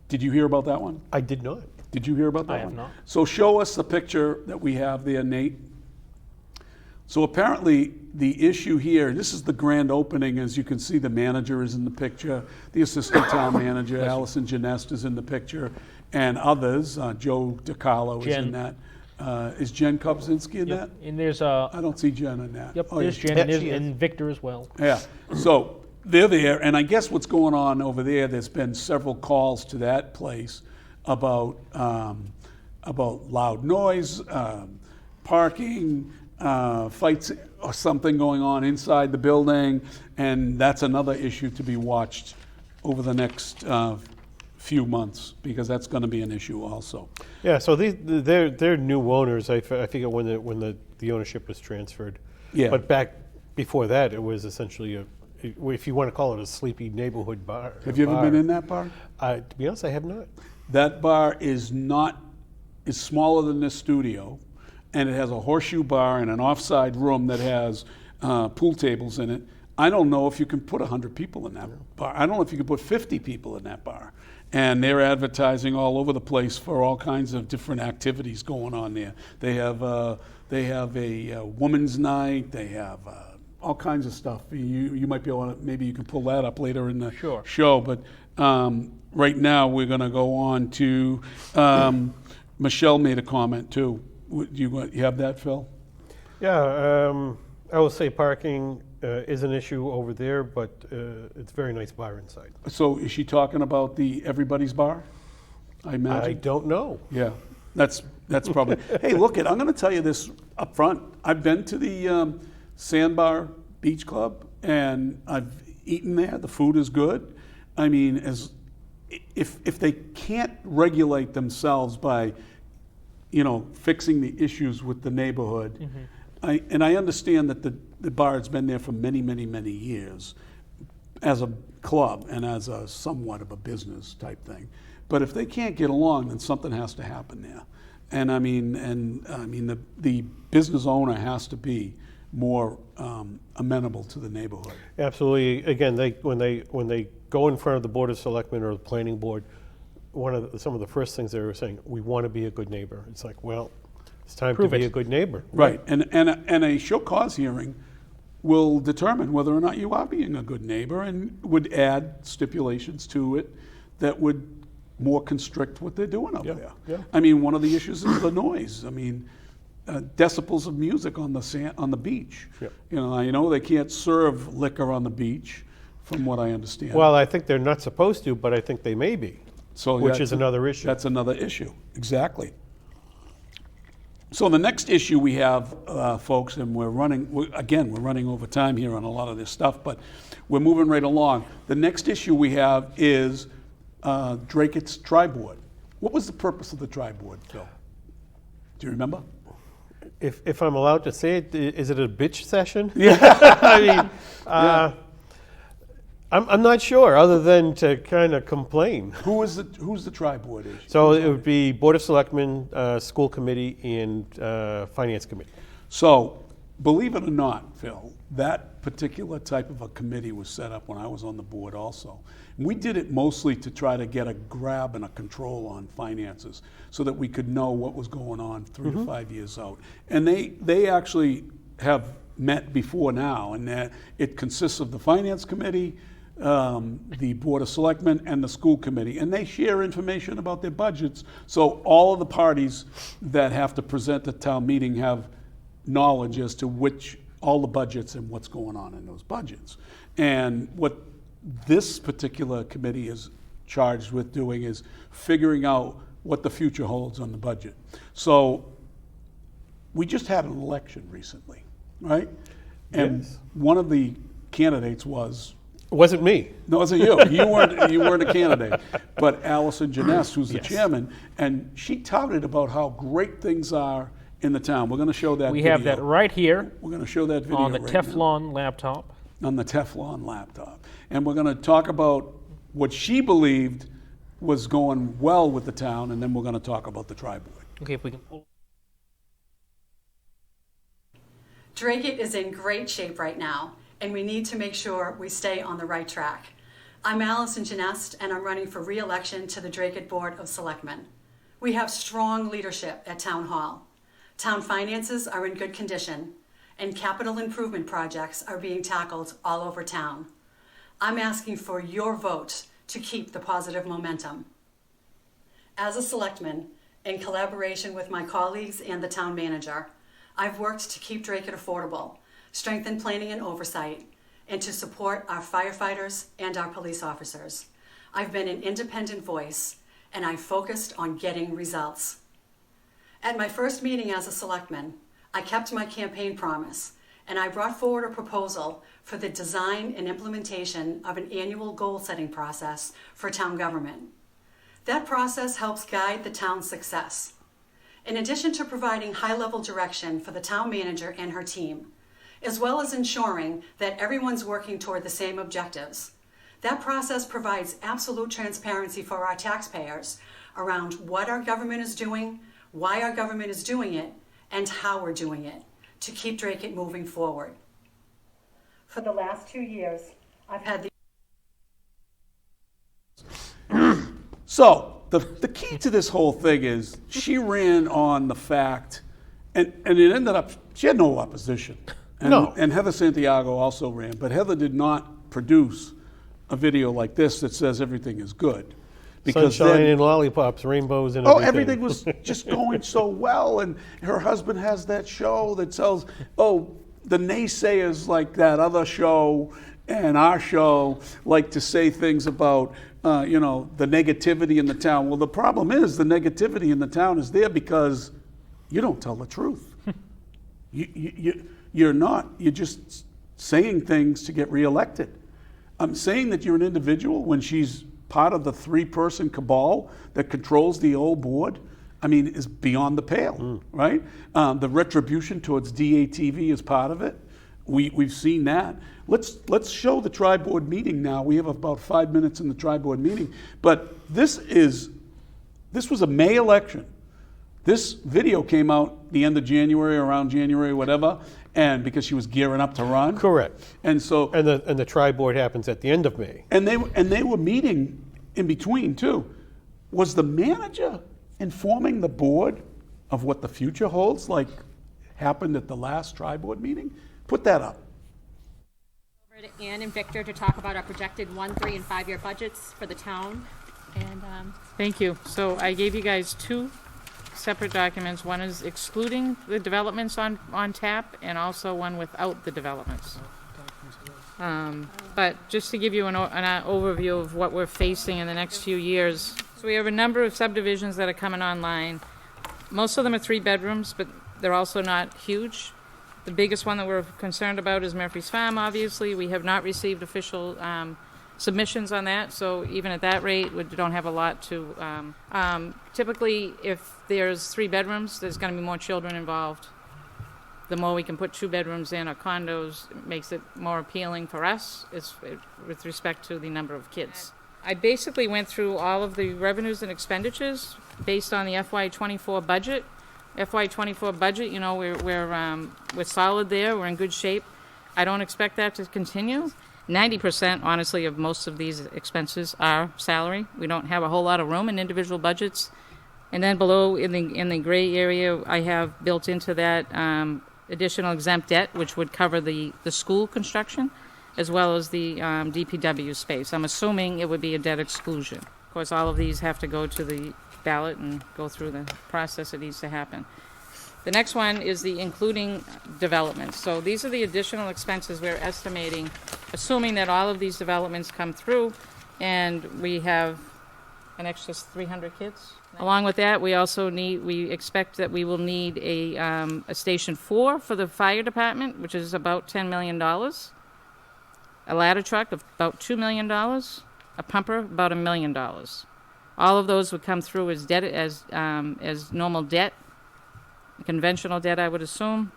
Did you hear about that one? I did not. Did you hear about that one? I have not. So show us the picture that we have there, Nate. So apparently the issue here, this is the grand opening. As you can see, the manager is in the picture, the assistant town manager, Allison Genest is in the picture, and others. Joe DiCarlo is in that. Is Jen Kobzinski in that? And there's I don't see Jen in that. Yep, there's Jen and Victor as well. Yeah, so they're there, and I guess what's going on over there's been several calls to that place about loud noise, parking, fights or something going on inside the building, and that's another issue to be watched over the next few months, because that's going to be an issue also. Yeah, so they're new owners. I figure when the ownership was transferred. Yeah. But back before that, it was essentially if you want to call it a sleepy neighborhood bar. Have you ever been in that bar? To be honest, I have not. That bar is smaller than this studio, and it has a horseshoe bar and an offside room that has pool tables in it. I don't know if you can put 100 people in that bar. I don't know if you can put 50 people in that bar. And they're advertising all over the place for all kinds of different activities going on there. They have a women's night. They have all kinds of stuff. You might be able to, maybe you can pull that up later in the show. But right now we're going to go on to, Michelle made a comment too. You have that, Phil? Yeah, I will say parking is an issue over there, but it's a very nice bar inside. So is she talking about the Everybody's Bar? I imagine. I don't know. Yeah, that's probably. Hey, look, I'm going to tell you this up front. I've been to the Sandbar Beach Club, and I've eaten there. The food is good. I mean, if they can't regulate themselves by, fixing the issues with the neighborhood. I understand that the bar has been there for many, many, many years as a club and as a somewhat of a business type thing. But if they can't get along, then something has to happen there. And I mean, the business owner has to be more amenable to the neighborhood. Absolutely. Again, when they go in front of the Board of Selectmen or the Planning Board, some of the first things they were saying, we want to be a good neighbor. It's like, well, it's time to be a good neighbor. Right. And a show cause hearing will determine whether or not you are being a good neighbor, and would add stipulations to it that would more constrict what they're doing over there. Yeah. I mean, one of the issues is the noise. I mean, decibels of music on the beach. Yep. I know they can't serve liquor on the beach, from what I understand. Well, I think they're not supposed to, but I think they may be. Which is another issue. That's another issue, exactly. So the next issue we have, folks, and we're running over time here on a lot of this stuff, but we're moving right along. The next issue we have is Dracut's tri-board. What was the purpose of the tri-board, Phil? Do you remember? If I'm allowed to say it, is it a bitch session? Yeah. I mean, I'm not sure, other than to kind of complain. Who's the tri-board? So it would be Board of Selectmen, School Committee, and Finance Committee. So, believe it or not, Phil, that particular type of a committee was set up when I was on the board also. We did it mostly to try to get a grab and a control on finances so that we could know what was going on 3 to 5 years out. And they actually have met before now, and that it consists of the Finance Committee, the Board of Selectmen, and the School Committee, and they share information about their budgets, so all of the parties that have to present at town meeting have knowledge as to all the budgets and what's going on in those budgets. And what this particular committee is charged with doing is figuring out what the future holds on the budget. So we just had an election recently, right? And one of the candidates was... It wasn't me. No, it wasn't you. You weren't a candidate. But Allison Janess, who's the chairman, and she touted about how great things are in the town. We're going to show that video. We have that right here. We're going to show that video on the right Teflon now. laptop. On the Teflon laptop. And we're going to talk about what she believed was going well with the town, and then we're going to talk about the tri-board. Okay, if we can... Dracut is in great shape right now, and we need to make sure we stay on the right track. I'm Allison Janest, and I'm running for re-election to the Dracut Board of Selectmen. We have strong leadership at Town Hall. Town finances are in good condition, and capital improvement projects are being tackled all over town. I'm asking for your vote to keep the positive momentum. As a selectman, in collaboration with my colleagues and the town manager, I've worked to keep Dracut affordable, strengthen planning and oversight, and to support our firefighters and our police officers. I've been an independent voice, and I focused on getting results. At my first meeting as a selectman, I kept my campaign promise, and I brought forward a proposal for the design and implementation of an annual goal-setting process for town government. That process helps guide the town's success. In addition to providing high-level direction for the town manager and her team, as well as ensuring that everyone's working toward the same objectives, that process provides absolute transparency for our taxpayers around what our government is doing, why our government is doing it, and how we're doing it to keep Dracut moving forward. For the last 2 years, I've had the So the key to this whole thing is she ran on the fact, and it ended up, she had no opposition. And, No. And Heather Santiago also ran, but Heather did not produce a video like this that says everything is good. Sunshine and lollipops, rainbows and everything was just going so well, and her husband has that show that sells, the naysayers like that other show and our show like to say things about, the negativity in the town. Well, the problem is the negativity in the town is there because you don't tell the truth. You're just saying things to get reelected. I'm saying that you're an individual when she's part of the 3-person cabal that controls the old board, is beyond the pale, right? The retribution towards DATV is part of it. We've seen that. Let's show the tri-board meeting now. We have about 5 minutes in the tri-board meeting, but this was a May election. This video came out the end of January, around January, whatever, and because she was gearing up to run. Correct. And so and the tri-board happens at the end of May. And they were meeting in between too. Was the manager informing the board of what the future holds, like happened at the last tri-board meeting? Put that up. Over to Ann and Victor to talk about our projected 1, 3, and 5-year budgets for the town. And Thank you. So I gave you guys 2 separate documents. One is excluding the developments on tap, and also one without the developments. But just to give you an overview of what we're facing in the next few years. So we have a number of subdivisions that are coming online. Most of them are 3 bedrooms, but they're also not huge. The biggest one that we're concerned about is Murphy's Farm, obviously. We have not received official submissions on that, so even at that rate, we don't have a lot to... typically, if there's 3 bedrooms, there's going to be more children involved. The more we can put 2 bedrooms in or condos, it makes it more appealing for us with respect to the number of kids. I basically went through all of the revenues and expenditures based on the FY24 budget. FY24 budget, we're solid there. We're in good shape. I don't expect that to continue. 90%, honestly, of most of these expenses are salary. We don't have a whole lot of room in individual budgets. And then below in the gray area, I have built into that additional exempt debt, which would cover the school construction, as well as the DPW space. I'm assuming it would be a debt exclusion. Of course, all of these have to go to the ballot and go through the process that needs to happen. The next one is the including developments. So these are the additional expenses we're estimating, assuming that all of these developments come through and we have an extra 300 kids. Along with that, we expect that we will need a Station 4 for the fire department, which is about $10 million. A ladder truck of about $2 million. A pumper, about $1 million. All of those would come through as debt, as normal debt, conventional debt, I would assume.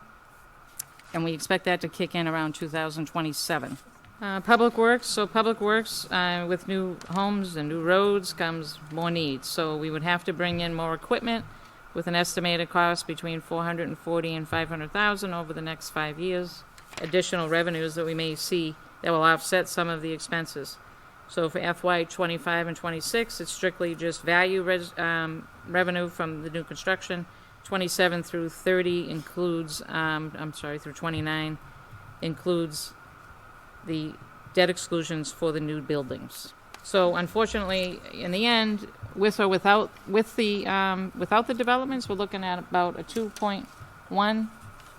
And we expect that to kick in around 2027. Public Works. So Public Works, with new homes and new roads comes more needs. So we would have to bring in more equipment with an estimated cost between $440,000 and $500,000 over the next 5 years. Additional revenues that we may see that will offset some of the expenses. So for FY25 and 26, it's strictly just value revenue from the new construction. 27 through 30 includes, through 29 includes the debt exclusions for the new buildings. So unfortunately, in the end, with or without the developments, we're looking at about a 2.1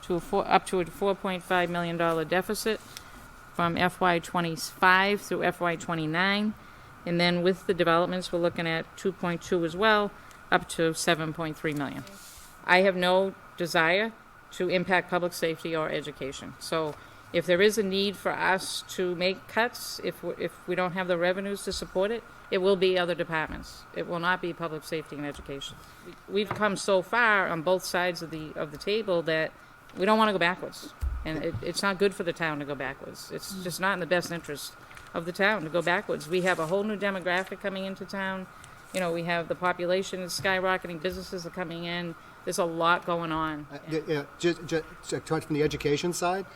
to up to a $4.5 million deficit from FY25 through FY29, and then with the developments, we're looking at 2.2 as well, up to 7.3 million. I have no desire to impact public safety or education. So if there is a need for us to make cuts, if we don't have the revenues to support it, it will be other departments. It will not be public safety and education. We've come so far on both sides of the table that we don't want to go backwards. And it's not good for the town to go backwards. It's just not in the best interest of the town to go backwards. We have a whole new demographic coming into town. We have the population is skyrocketing, businesses are coming in. There's a lot going on. Just from the education side,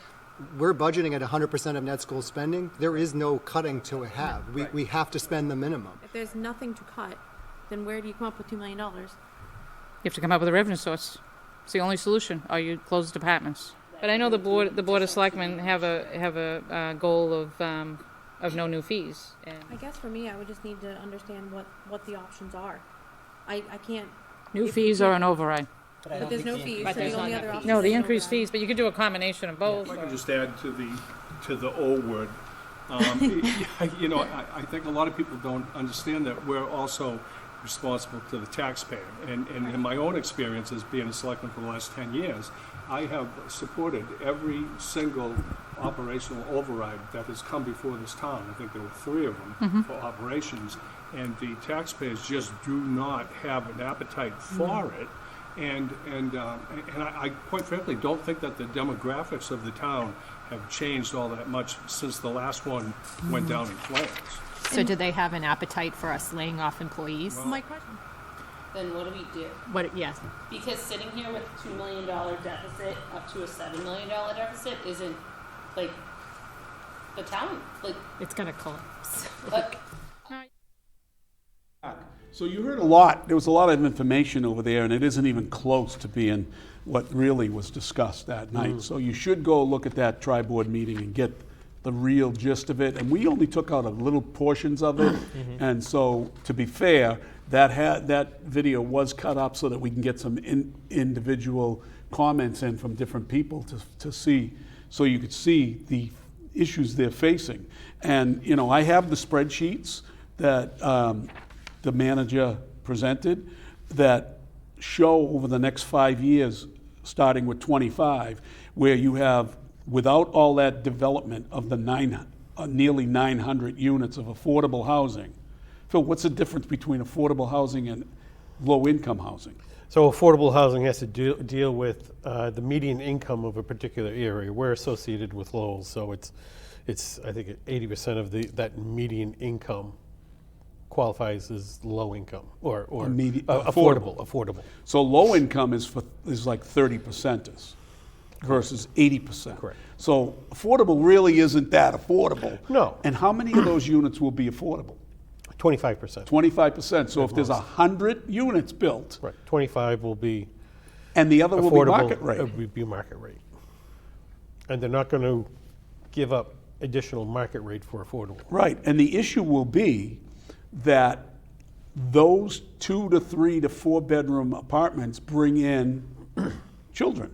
we're budgeting at 100% of net school spending. There is no cutting to have. We have to spend the minimum. If there's nothing to cut, then where do you come up with $2 million? You have to come up with a revenue source. It's the only solution, or you close departments. But I know the board of selectmen have a goal of no new fees. And I guess for me, I would just need to understand what the options are. I can't. New fees or an override. But there's no fees, so the only other option. No, is the an increased override. fees, but you could do a combination of both. If I can just add to the O word, you know, I think a lot of people don't understand that we're also responsible to the taxpayer. And in my own experience as being a selectman for the last 10 years, I have supported every single operational override that has come before this town. I think there were 3 of them for operations, and the taxpayers just do not have an appetite for it. And I quite frankly don't think that the demographics of the town have changed all that much since the last one went down in flames. So do they have an appetite for us laying off employees? My question. Then what do we do? Yes. Because sitting here with a $2 million deficit up to a $7 million deficit isn't, like, the town, like... It's going to collapse. So you heard a lot. There was a lot of information over there, and it isn't even close to being what really was discussed that night. So you should go look at that tri-board meeting and get the real gist of it. And we only took out a little portions of it. And so, to be fair, that video was cut up so that we can get some individual comments in from different people to see, so you could see the issues they're facing. And you know, I have the spreadsheets that the manager presented that show over the next 5 years, starting with 25, where you have, without all that development of the nearly 900 units of affordable housing. Phil, what's the difference between affordable housing and low-income housing? So affordable housing has to deal with the median income of a particular area. We're associated with Lowell, so it's I think 80% of that median income qualifies as low income or affordable. So low income is like 30% versus 80%. Correct. So affordable really isn't that affordable. No. And how many of those units will be affordable? 25%. 25%. So if there's 100 units built, right, 25 will be, and the other affordable, will be market rate. It will be market rate. And they're not going to give up additional market rate for affordable. Right. And the issue will be that those 2 to 3 to 4 bedroom apartments bring in children,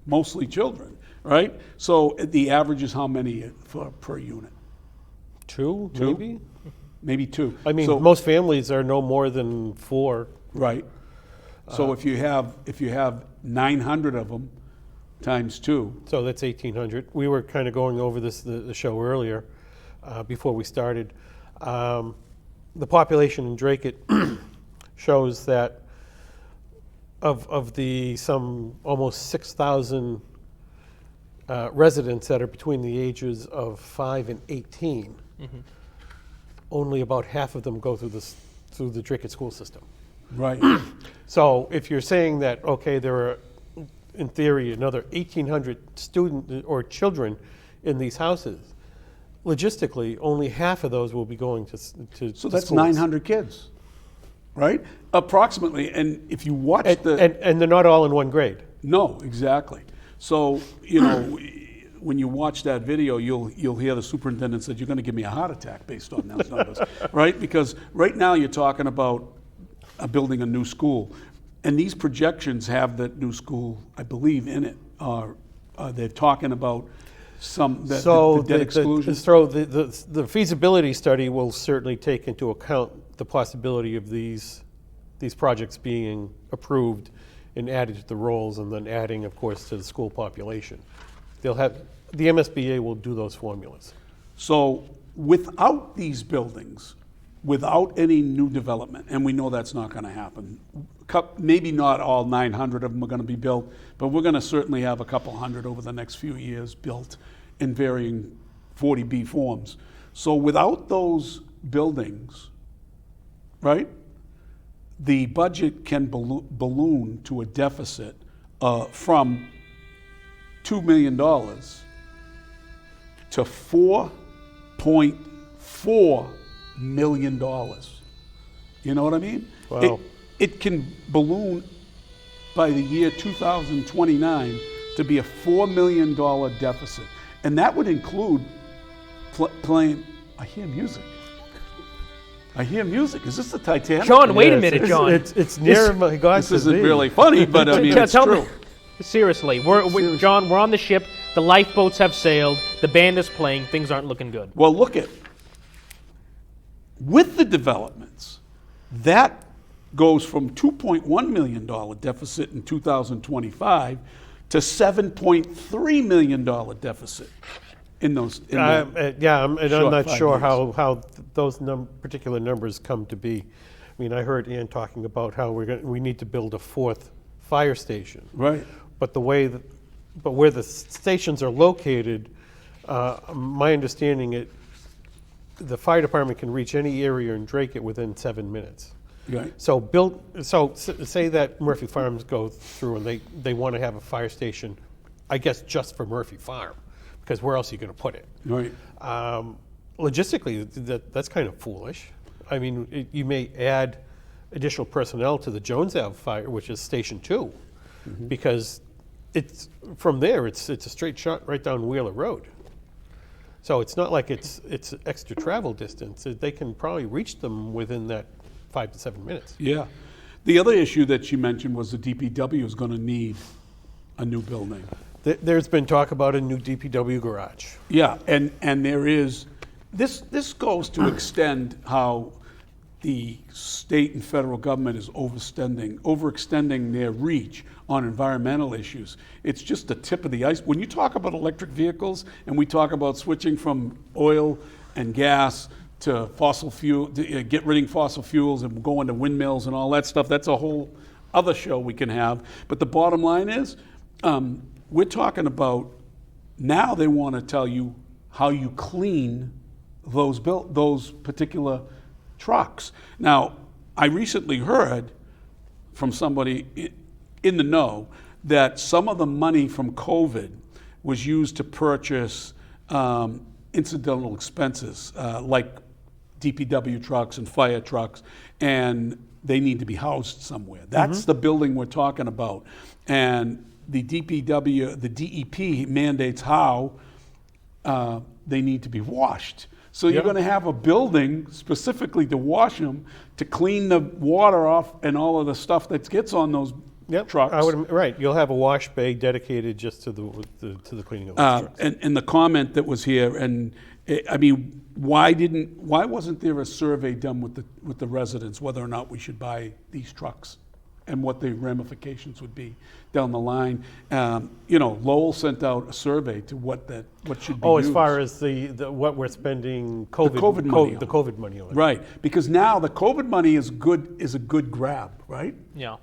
mostly children, right? So the average is how many per unit? 2, maybe? Maybe 2. I mean, so, most families are no more than 4. Right. So if you have 900 of them times 2. So that's 1,800. We were kind of going over this the show earlier before we started. The population in Dracut shows that of the some almost 6,000 residents that are between the ages of 5 and 18, only about half of them go through the Dracut school system. Right. So if you're saying that, okay, there are, in theory, another 1,800 students or children in these houses, logistically, only half of those will be going to So that's schools. 900 kids, right? Approximately. And if you watch and they're not all in one grade. No, exactly. So, you know, when you watch that video, you'll hear the superintendent said, "You're going to give me a heart attack based on those numbers," right? Because right now you're talking about building a new school, and these projections have that new school, I believe, in it. They're talking about the debt exclusion. So the feasibility study will certainly take into account the possibility of these projects being approved and added to the rolls, and then adding, of course, to the school population. The MSBA will do those formulas. So without these buildings, without any new development, and we know that's not going to happen, maybe not all 900 of them are going to be built, but we're going to certainly have a couple hundred over the next few years built in varying 40B forms. So without those buildings, right, the budget can balloon to a deficit from $2 million to $4.4 million. You know what I mean? Wow. It can balloon by the year 2029 to be a $4 million deficit. And that would include playing, I hear music. I hear music. Is this the Titanic? John, wait a minute, John. It's near my God. This isn't really funny, but I mean, it's Tell true. me, seriously, John, we're on the ship. The lifeboats have sailed. The band is playing. Things aren't looking good. Well, look at, with the developments, that goes from $2.1 million deficit in 2025 to $7.3 million deficit in those. I'm not sure years. how those particular numbers come to be. I mean, I heard Ann talking about how we need to build a fourth fire station. Right. But where the stations are located, my understanding, the fire department can reach any area in Dracut within 7 minutes. Right. So say that Murphy Farms go through and they want to have a fire station, I guess just for Murphy Farm, because where else are you going to put it? Right. Logistically, that's kind of foolish. I mean, you may add additional personnel to the Jones Ave fire, which is Station 2, because it's from there. It's a straight shot right down Wheeler Road. So it's not like it's extra travel distance. They can probably reach them within that 5 to 7 minutes. Yeah. The other issue that you mentioned was the DPW is going to need a new building. There's been talk about a new DPW garage. Yeah, and there is, this goes to extend how the state and federal government is overextending their reach on environmental issues. It's just the tip of the ice. When you talk about electric vehicles and we talk about switching from oil and gas to fossil fuel, get rid of fossil fuels and going to windmills and all that stuff, that's a whole other show we can have. But the bottom line is, we're talking about now they want to tell you how you clean those particular trucks. Now, I recently heard from somebody in the know that some of the money from COVID was used to purchase incidental expenses like DPW trucks and fire trucks, and they need to be housed somewhere. That's the building we're talking about. And the DPW, the DEP mandates how they need to be washed. So you're going to have a building specifically to wash them, to clean the water off and all of the stuff that gets on those trucks. Right. You'll have a wash bay dedicated just to the cleaning of those trucks. And the comment that was here, and I mean, why wasn't there a survey done with the residents whether or not we should buy these trucks and what the ramifications would be down the line? Lowell sent out a survey to what should be used. As far as the what we're spending COVID money on. Right, because now the COVID money is a good grab, right? Yeah.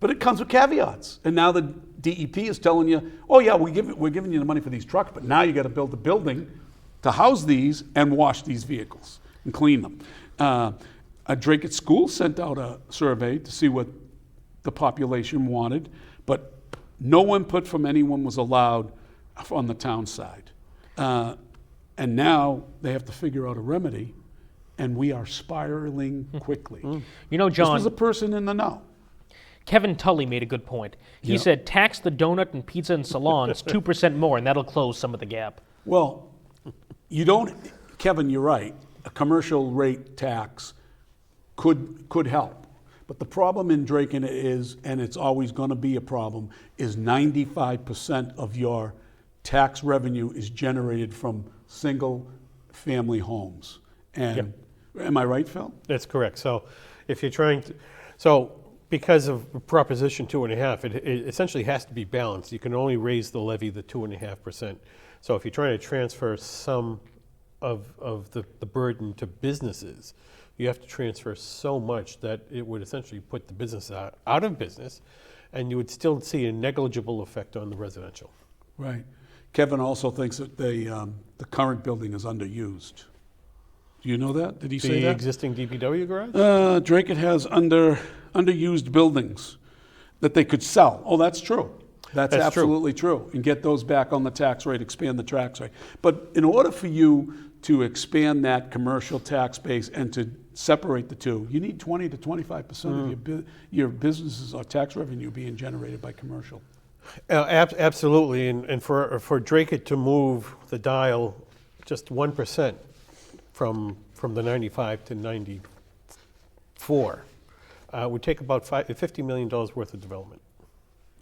But it comes with caveats. And now the DEP is telling you, oh yeah, we're giving you the money for these trucks, but now you got to build a building to house these and wash these vehicles and clean them. A Dracut school sent out a survey to see what the population wanted, but no input from anyone was allowed on the town side. And now they have to figure out a remedy, and we are spiraling quickly. You know, John, this was a person in the know. Kevin Tully made a good point. He said, tax the donut and pizza and salons 2% more, and that'll close some of the gap. Well, Kevin, you're right. A commercial rate tax could help. But the problem in Dracut is, and it's always going to be a problem, is 95% of your tax revenue is generated from single-family homes. And am I right, Phil? That's correct. So if you're trying to, because of Proposition 2.5, it essentially has to be balanced. You can only raise the levy the 2.5%. So if you're trying to transfer some of the burden to businesses, you have to transfer so much that it would essentially put the business out of business, and you would still see a negligible effect on the residential. Right. Kevin also thinks that the current building is underused. Do you know that? Did he say that? The existing DPW garage? Dracut has underused buildings that they could sell. Oh, that's true. That's true. absolutely true. And get those back on the tax rate, expand the tax rate. But in order for you to expand that commercial tax base and to separate the two, you need 20 to 25% of your businesses or tax revenue being generated by commercial. Absolutely, and for Dracut to move the dial just 1% from the 95 to 94 would take about $50 million worth of development.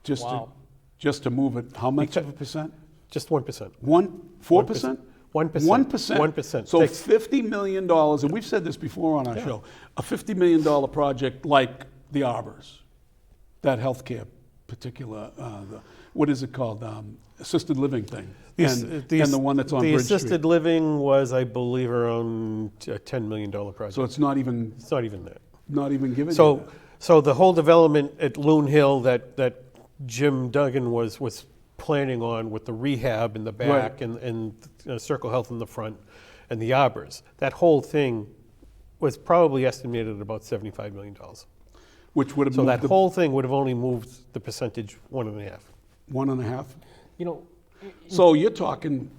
Just to move it, how much of a percent? Just 1%. 4%? 1%. 1%. So $50 million, and we've said this before on our show, a $50 million project like the Arbors, that healthcare particular, what is it called, assisted living thing, and the one that's on Bridge Street. The assisted living was, I believe, around a $10 million project. So it's not even... It's not even that. Not even given So the whole development at Loon Hill that Jim Duggan was planning on with the rehab in the back and Circle Health in the front and the Arbors, that whole thing was probably estimated at about $75 million. Which would have so moved that whole thing would have only moved the percentage 1.5. 1.5? You know, so you're talking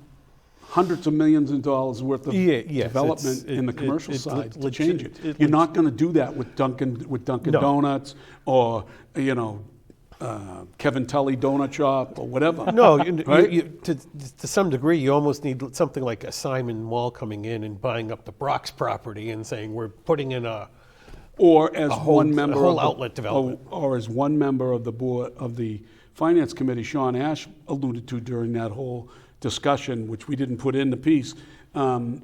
hundreds of millions of dollars worth of yes, development in the commercial side to change it. You're not going to do that with Dunkin' Donuts or Kevin Tully Donut Shop or whatever. No, right? To some degree, you almost need something like a Simon Mall coming in and buying up the Brock's property and saying we're putting in a whole outlet development, or as one member of the board of the Finance Committee, Sean Ash, alluded to during that whole discussion, which we didn't put in the piece, an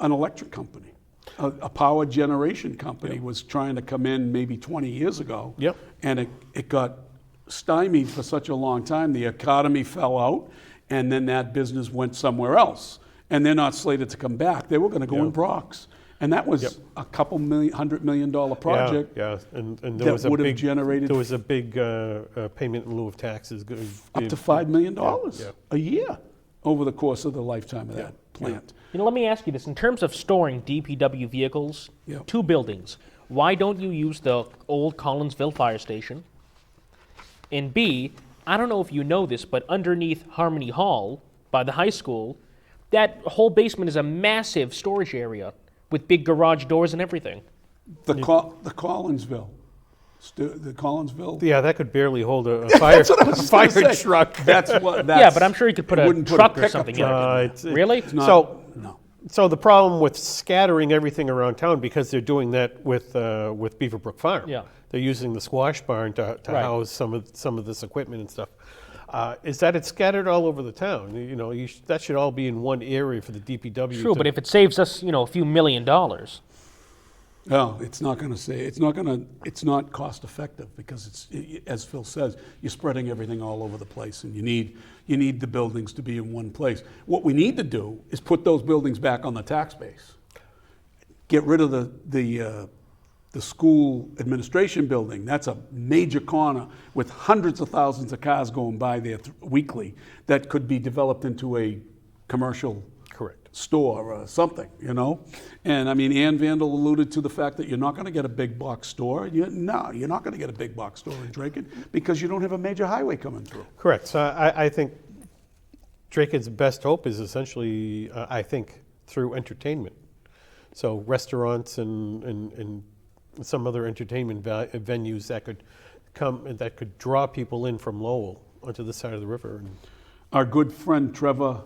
electric company, a power generation company was trying to come in maybe 20 years ago, and it got stymied for such a long time. The economy fell out, and then that business went somewhere else, and they're not slated to come back. They were going to go in Brock's. And that was a couple $100 million project. Yeah, and there was would have generated. There was a big payment in lieu of taxes, up to $5 million a year over the course of the lifetime of that plant. You know, let me ask you this: in terms of storing DPW vehicles, two buildings, why don't you use the old Collinsville fire station? And B, I don't know if you know this, but underneath Harmony Hall by the high school, that whole basement is a massive storage area with big garage doors and everything. The Collinsville. The Collinsville. Yeah, that could barely hold a fire, truck. That's what. Yeah, but I'm sure you could put a truck or something in it. Really? No. So the problem with scattering everything around town, because they're doing that with Beaverbrook Farm. Yeah. They're using the squash barn to house some of this equipment and stuff. Is that it's scattered all over the town. That should all be in one area for the DPW. True, but if it saves us, a few $1 million. No, it's not going to say. It's not cost effective because as Phil says, you're spreading everything all over the place, and you need the buildings to be in one place. What we need to do is put those buildings back on the tax base. Get rid of the school administration building. That's a major corner with hundreds of thousands of cars going by there weekly that could be developed into a commercial store or something, And I mean, Ann Vandal alluded to the fact that you're not going to get a big box store. You're not going to get a big box store in Dracut because you don't have a major highway coming through. Correct. So I think Dracut's best hope is essentially, I think, through entertainment. So restaurants and some other entertainment venues that could come and that could draw people in from Lowell onto this side of the river. And our good friend Trevor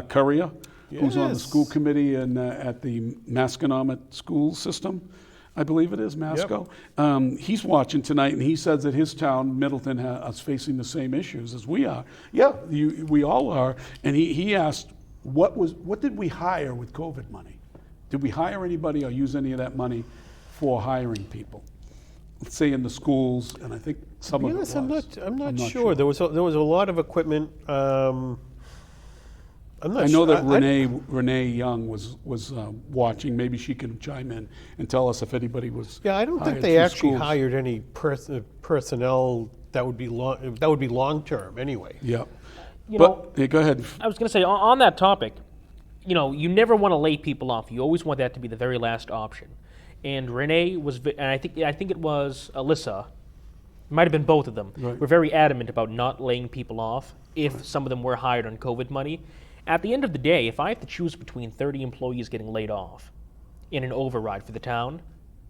Currier, who's on the school committee and at the Masconomet school system, I believe it is, Masco. He's watching tonight, and he says that his town, Middleton, is facing the same issues as we are. Yeah, we all are. And he asked, what did we hire with COVID money? Did we hire anybody or use any of that money for hiring people? Let's say in the schools, and I think some of it was. I'm not sure. There was a lot of equipment. I know that Renee Young was watching. Maybe she can chime in and tell us if anybody was. Yeah, I don't think they actually hired any personnel that would be long term anyway. Yeah, go ahead. I was going to say on that topic, you never want to lay people off. You always want that to be the very last option. And Renee was, and I think it was Alyssa, Might have been both of them. Right. Were very adamant about not laying people off if some of them were hired on COVID money. At the end of the day, if I have to choose between 30 employees getting laid off in an override for the town,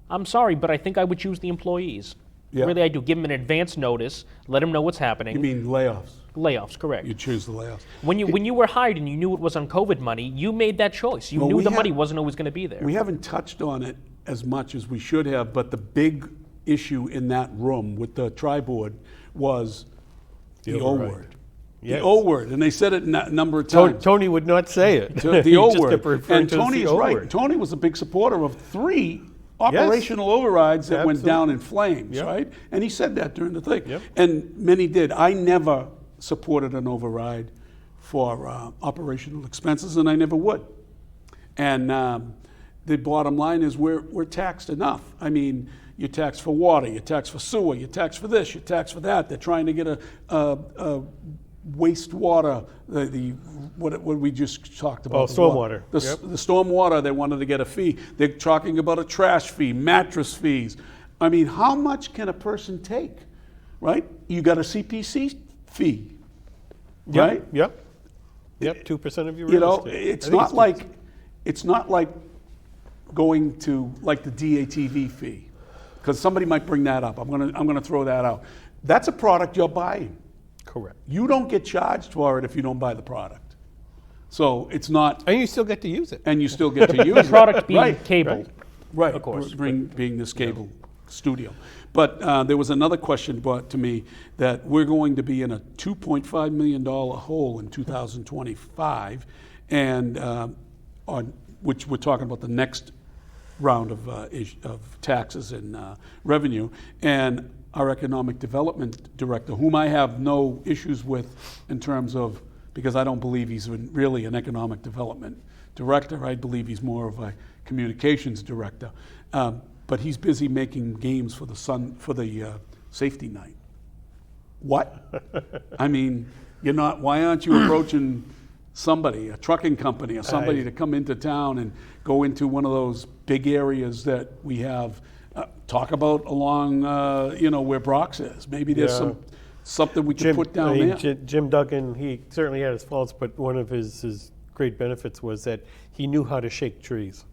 I'm sorry, but I think I would choose the employees. Yeah. Really, I do. Give them an advance notice, let them know what's happening. You mean layoffs? Layoffs, correct. You choose the layoffs. When you were hired and you knew it was on COVID money, you made that choice. You Well, knew we the have- money wasn't always going to be there. We haven't touched on it as much as we should have, but the big issue in that room with the tri-board was the O override. word. Yes. The O word, and they said it a number of times. Tony would not say it. The He O just word. kept referring And to it as Tony the is O right. word. Tony was a big supporter of 3 operational overrides that went down in flames, Yep. right? And he said that during the thing. Yep. And many did. I never supported an override for operational expenses, and I never would. And the bottom line is we're taxed enough. I mean, you're taxed for water, you're taxed for sewer, you're taxed for this, you're taxed for that. They're trying to get a wastewater, what we just talked about. Oh, stormwater. The stormwater, they wanted to get a fee. They're talking about a trash fee, mattress fees. I mean, how much can a person take, right? You got a CPC fee, right? Yep. 2% of your You real know, estate. it's I think not like going to like the DATV fee, because somebody might bring that up. I'm gonna throw that out. That's a product you're buying. Correct. You don't get charged for it if you don't buy the product. So it's not. And you still get to use it. And you still get to use The it. product being Right. cable. Right. Of course. Being this cable studio. But there was another question brought to me that we're going to be in a $2.5 million hole in 2025, and on which we're talking about the next round of taxes and revenue. And our economic development director, whom I have no issues with in terms of, because I don't believe he's really an economic development director. I believe he's more of a communications director. But he's busy making games for the safety night. What? I mean, you're not. Why aren't you approaching somebody, a trucking company, or somebody to come into town and go into one of those big areas that we have? Talk about along, where Brock's is. Maybe there's something we can put down there. Jim Duggan, he certainly had his faults, but one of his great benefits was that he knew how to shake trees.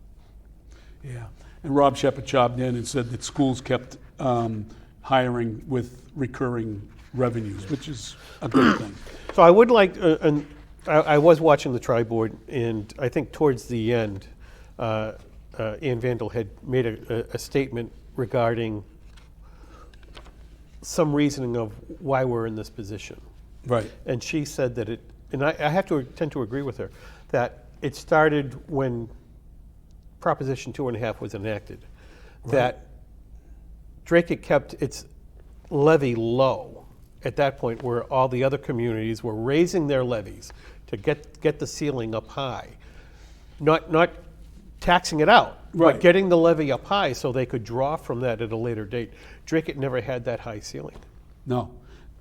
Yeah, and Rob Shepard chopped in and said that schools kept hiring with recurring revenues, which is a good thing. So I would like, I was watching the tri-board, and I think towards the end, Ann Vandal had made a statement regarding some reasoning of why we're in this position. Right. And she said that and I have to tend to agree with her, that it started when Proposition 2.5 was enacted, that Dracut kept its levy low at that point, where all the other communities were raising their levies to get the ceiling up high, not taxing it out, but getting the levy up high so they could draw from that at a later date. Dracut never had that high ceiling. No.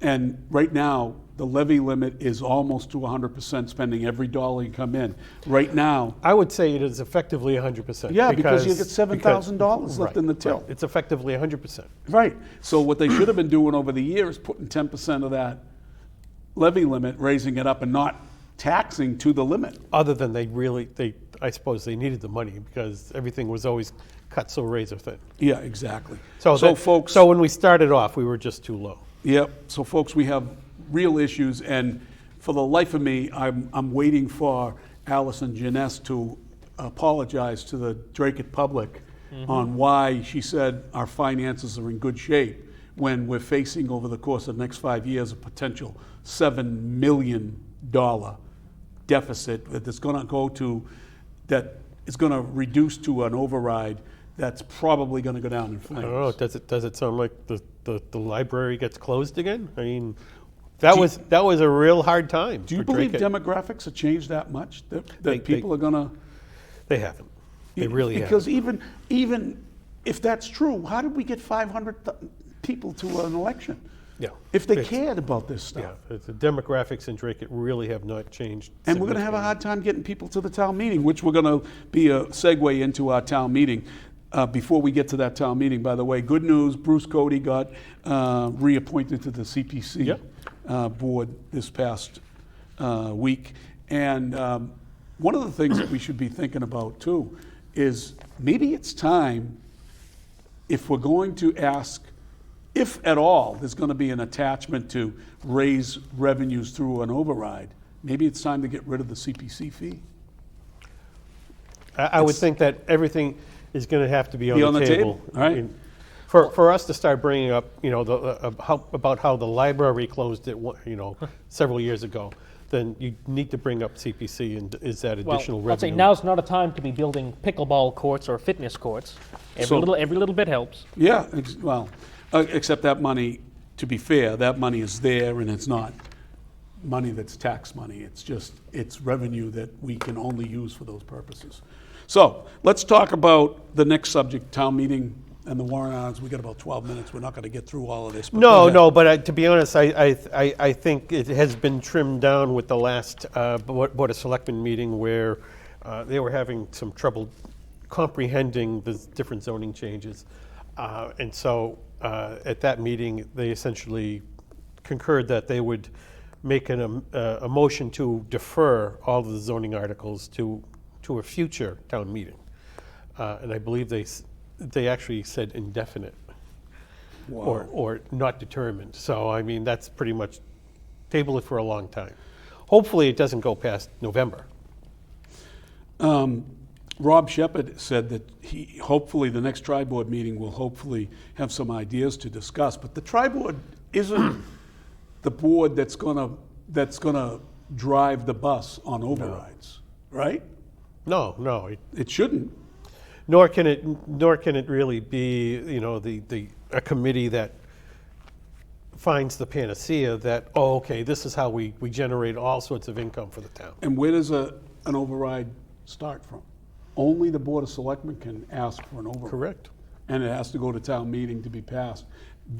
And right now, the levy limit is almost to 100% spending every dollar you come in. Right now. I would say it is effectively 100%. Yeah, because you get $7,000 left in the till. It's effectively 100%. Right. So what they should have been doing over the years, putting 10% of that levy limit, raising it up and not taxing to the limit. Other than I suppose they needed the money because everything was always cut so razor thin. Yeah, exactly. So when we started off, we were just too low. Yep. So folks, we have real issues, and for the life of me, I'm waiting for Allison Janess to apologize to the Dracut public on why she said our finances are in good shape when we're facing over the course of the next 5 years a potential $7 million deficit that's going to go to, that is going to reduce to an override that's probably going to go down in flames. I don't know. Does it sound like the library gets closed again? I mean, that was a real hard time. Do you believe demographics have changed that much? That people are going to? They haven't. They really haven't. Because even if that's true, how did we get 500 people to an election? Yeah. If they cared about this stuff. Yeah, the demographics in Dracut really have not changed. And we're going to have a hard time getting people to the town meeting, which we're going to be a segue into our town meeting. before we get to that town meeting, by the way, good news, Bruce Cody got reappointed to the CPC board this past week. And one of the things that we should be thinking about too is maybe it's time, if we're going to ask, if at all there's going to be an attachment to raise revenues through an override, maybe it's time to get rid of the CPC fee. I would think that everything is going to have to be on the table. All right. I mean, for us to start bringing up, about how the library closed it, several years ago, then you need to bring up CPC and is that additional revenue. I'd say now's not a time to be building pickleball courts or fitness courts. Every little bit helps. Yeah, except that money, to be fair, that money is there and it's not money that's tax money. It's revenue that we can only use for those purposes. So let's talk about the next subject, town meeting and the warrant articles. We got about 12 minutes. We're not going to get through all of this. But to be honest, I think it has been trimmed down with the last Board of Selectmen meeting where they were having some trouble comprehending the different zoning changes. And so at that meeting, they essentially concurred that they would make a motion to defer all of the zoning articles to a future town meeting. And I believe they actually said indefinite. Wow. or not determined. So, I mean, that's pretty much table it for a long time. Hopefully it doesn't go past November. Rob Shepherd said that hopefully the next tri-board meeting will hopefully have some ideas to discuss, but the tri-board isn't the board that's gonna drive the bus on overrides, right? No. It shouldn't. Nor can it really be, a committee that finds the panacea that, okay, this is how we generate all sorts of income for the town. And where does an override start from? Only the Board of Selectmen can ask for an override. Correct. And it has to go to town meeting to be passed.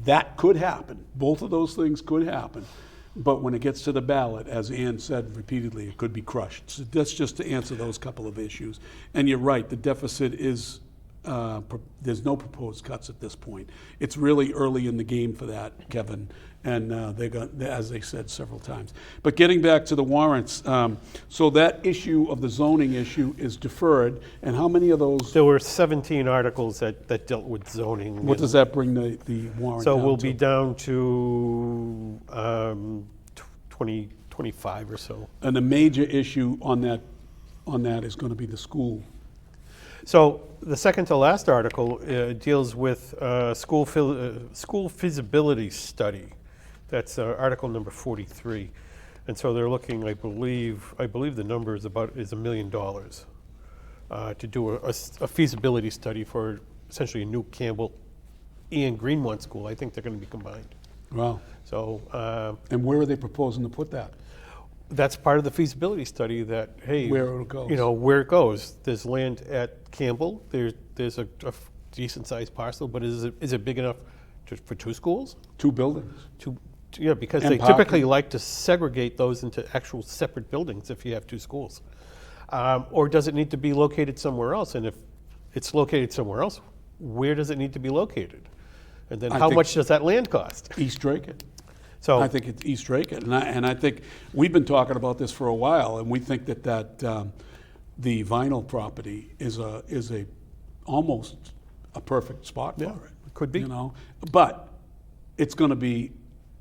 That could happen. Both of those things could happen. But when it gets to the ballot, as Ann said repeatedly, it could be crushed. So that's just to answer those couple of issues. And you're right, the deficit is, there's no proposed cuts at this point. It's really early in the game for that, Kevin, and as they said several times. But getting back to the warrants, so that issue of the zoning issue is deferred, and how many of those? There were 17 articles that dealt with zoning. What does that bring the warrant So down we'll to? be down to 25 or so. And the major issue on that is going to be the school. So the second to last article deals with school feasibility study. That's article number 43. And so they're looking, I believe the number is $1 million to do a feasibility study for essentially a new Campbell and Greenmont school. I think they're going to be combined. Wow. So. And where are they proposing to put that? That's part of the feasibility study that, hey. Where it goes. Where it goes. There's land at Campbell. There's a decent sized parcel, but is it big enough for two schools? Two buildings. Yeah, because And they parking. typically like to segregate those into actual separate buildings if you have two schools. Or does it need to be located somewhere else? And if it's located somewhere else, where does it need to be located? And then how much does that land cost? East Dracut. So I think it's East Dracut, and I think we've been talking about this for a while, and we think that the vinyl property is almost a perfect spot for it. Could be. But it's going to be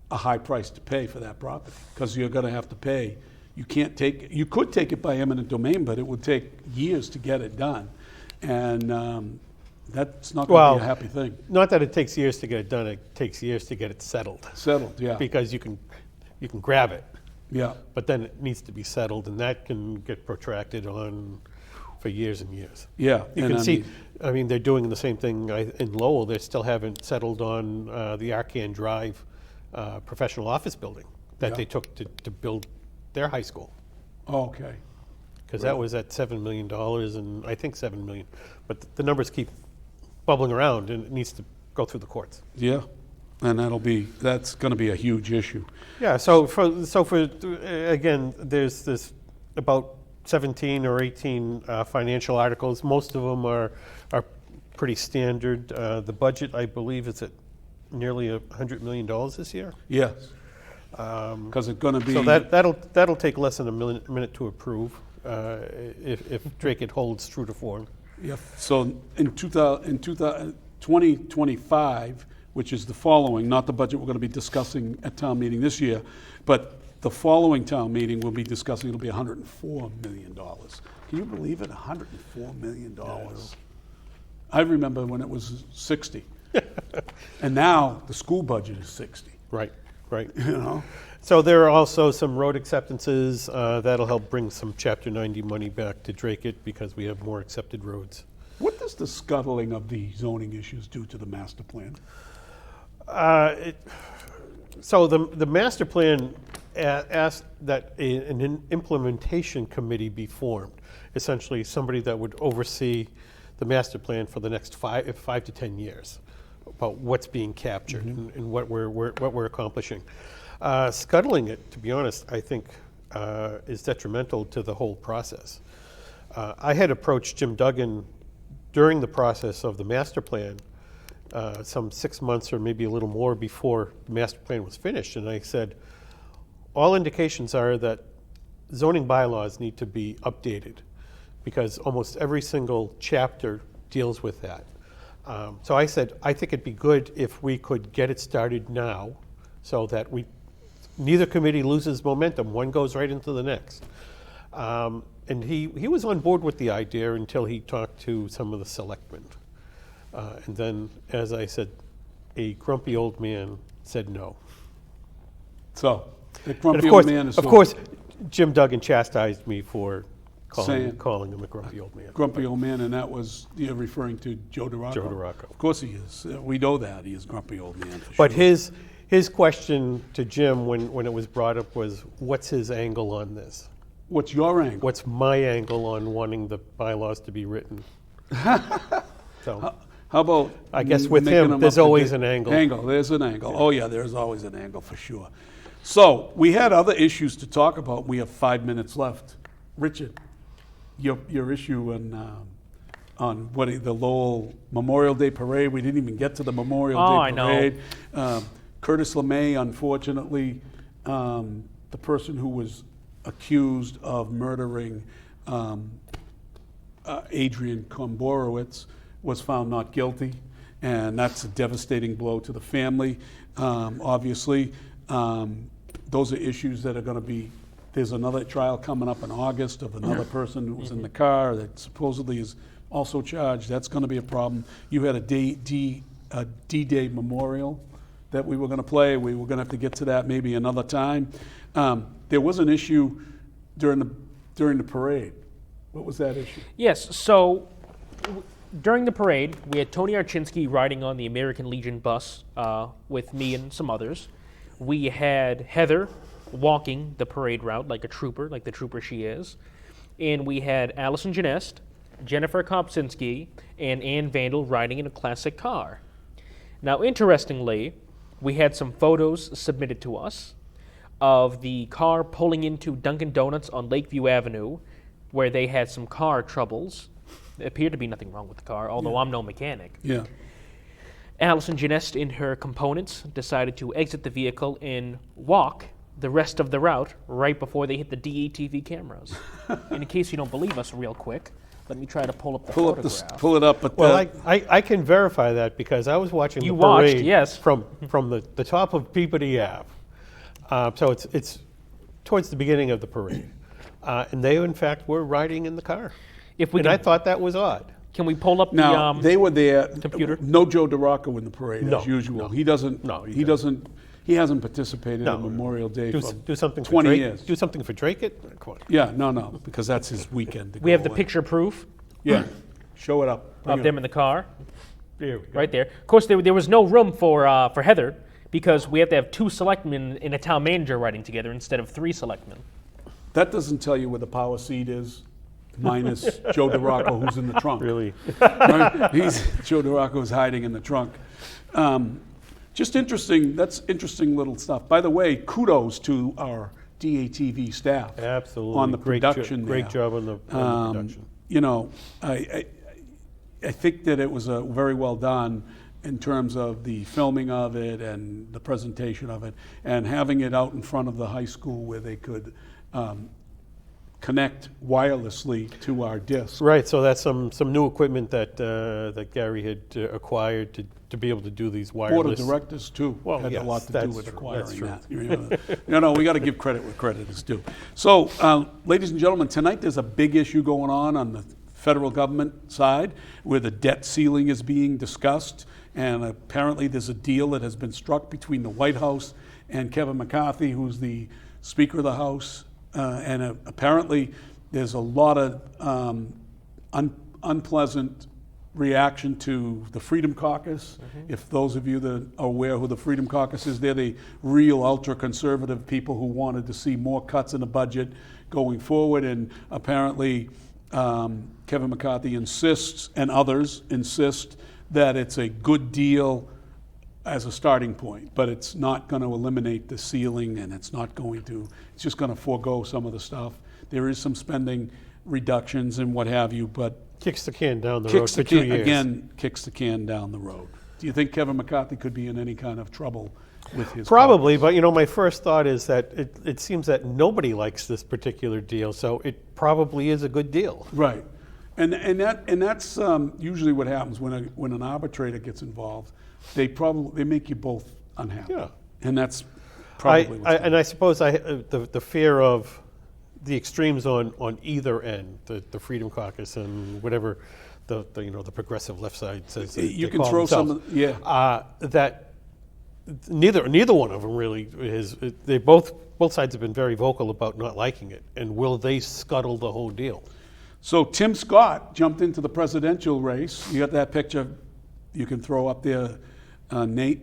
a high price to pay for that property because you're going to have to pay. You could take it by eminent domain, but it would take years to get it done, and that's not going to be a happy thing. Not that it takes years to get it done, it takes years to get it settled. Settled, yeah. Because you can grab it. Yeah. But then it needs to be settled, and that can get protracted on for years and years. Yeah. You can see, they're doing the same thing in Lowell. They still haven't settled on the Arcan Drive professional office building that they took to build their high school. Oh, okay. Because that was at $7 million, and I think $7 million. But the numbers keep bubbling around, and it needs to go through the courts. Yeah, and that's going to be a huge issue. Yeah. So for again, there's about 17 or 18 financial articles. Most of them are pretty standard. The budget, I believe, is at nearly $100 million this year. Yes. Because it's going to be... So that'll take less than a minute to approve if Dracut holds true to form. Yep. So in 2025, which is the following, not the budget we're going to be discussing at town meeting this year, but the following town meeting we'll be discussing, it'll be $104 million. Can you believe it? $104 million. I remember when it was 60. And now the school budget is 60. Right. You know? So there are also some road acceptances that'll help bring some Chapter 90 money back to Dracut because we have more accepted roads. What does the scuttling of the zoning issues do to the master plan? So the master plan asked that an implementation committee be formed, essentially somebody that would oversee the master plan for the next 5 to 10 years, about what's being captured and what we're accomplishing. Scuttling it, to be honest, I think is detrimental to the whole process. I had approached Jim Duggan during the process of the master plan, some 6 months or maybe a little more before the master plan was finished, and I said, all indications are that zoning bylaws need to be updated because almost every single chapter deals with that. So I said, I think it'd be good if we could get it started now so that neither committee loses momentum. One goes right into the next. And he was on board with the idea until he talked to some of the selectmen. And then, as I said, a grumpy old man said no. So, the grumpy old man is... Of course, Jim Duggan chastised me for calling him a grumpy old man. Grumpy old man, and that was, you're referring to Joe DeRocco? Joe DeRocco. Of course he is. We know that. He is grumpy old man for But sure. his question to Jim when it was brought up was, what's his angle on this? What's your angle? What's my angle on wanting the bylaws to be written? So, how about... I guess with him, there's always an angle. There's an angle. Oh yeah, there's always an angle for sure. So, we had other issues to talk about. We have 5 minutes left. Richard, your issue on the Lowell Memorial Day Parade. We didn't even get to the Memorial Day Parade. I know. Curtis LeMay, unfortunately, the person who was accused of murdering Adrian Komborowicz was found not guilty, and that's a devastating blow to the family. Obviously, those are issues that are going to be... There's another trial coming up in August of another person who was in the car that supposedly is also charged. That's going to be a problem. You had a D-Day memorial that we were going to play. We were going to have to get to that maybe another time. There was an issue during the parade. What was that issue? Yes, so during the parade, we had Tony Archinsky riding on the American Legion bus with me and some others. We had Heather walking the parade route like a trooper, like the trooper she is. And we had Allison Janest, Jennifer Kopczynski, and Ann Vandal riding in a classic car. Now, interestingly, we had some photos submitted to us of the car pulling into Dunkin' Donuts on Lakeview Avenue, where they had some car troubles. There appeared to be nothing wrong with the car, although I'm no mechanic. Yeah. Allison Janest and her components decided to exit the vehicle and walk the rest of the route right before they hit the DATV cameras. And in case you don't believe us real quick, let me try to pull up the photograph. Pull it up. But well, I can verify that because I was watching the parade from the top of Peabody Ave. So it's towards the beginning of the parade. And they, in fact, were riding in the car. I thought that was odd. Can we pull up now, they were there. Computer? No Joe DeRocco in the parade as usual. No. He doesn't. No, he doesn't. He hasn't participated in Memorial Day for do something 20 for years. Do something for Dracut? Come on. Yeah, no, because that's his weekend. We have the picture proof. Yeah, show it up. Of them in the car. There we go. Right there. Of course, there was no room for Heather because we have to have 2 selectmen and a town manager riding together instead of 3 selectmen. That doesn't tell you where the power seat is, minus Joe DeRocco, who's in the trunk. Really? Right? Joe DeRocco's hiding in the trunk. Just interesting. That's interesting little stuff. By the way, kudos to our DATV staff. Absolutely. On the production. Great job on the production. You know, I think that it was very well done in terms of the filming of it and the presentation of it, and having it out in front of the high school where they could connect wirelessly to our disc. Right, so that's some new equipment that Gary had acquired to be able to do these wireless. Board of Directors too had yes, a lot to do that's with true, acquiring that's true. that. We got to give credit where credit is due. So, ladies and gentlemen, tonight there's a big issue going on the federal government side where the debt ceiling is being discussed, and apparently there's a deal that has been struck between the White House and Kevin McCarthy, who's the Speaker of the House. And apparently there's a lot of unpleasant reaction to the Freedom Caucus. If those of you that are aware who the Freedom Caucus is, they're the real ultra-conservative people who wanted to see more cuts in the budget going forward. And apparently Kevin McCarthy insists, and others insist, that it's a good deal as a starting point, but it's not going to eliminate the ceiling, and it's just going to forego some of the stuff. There is some spending reductions and what have you, but kicks the can down the road for 2 years. Again, kicks the can down the road. Do you think Kevin McCarthy could be in any kind of trouble with his Probably, but my first thought is that it seems that nobody likes this particular deal, so it probably is a good deal. Right. And that's usually what happens when an arbitrator gets involved. They make you both unhappy. Yeah. And that's probably what's and I suppose the fear of the extremes on either end, the Freedom Caucus and whatever the progressive left side says. You can throw some, that neither one of them really is. Both sides have been very vocal about not liking it, and will they scuttle the whole deal? So Tim Scott jumped into the presidential race. You got that picture you can throw up there, Nate,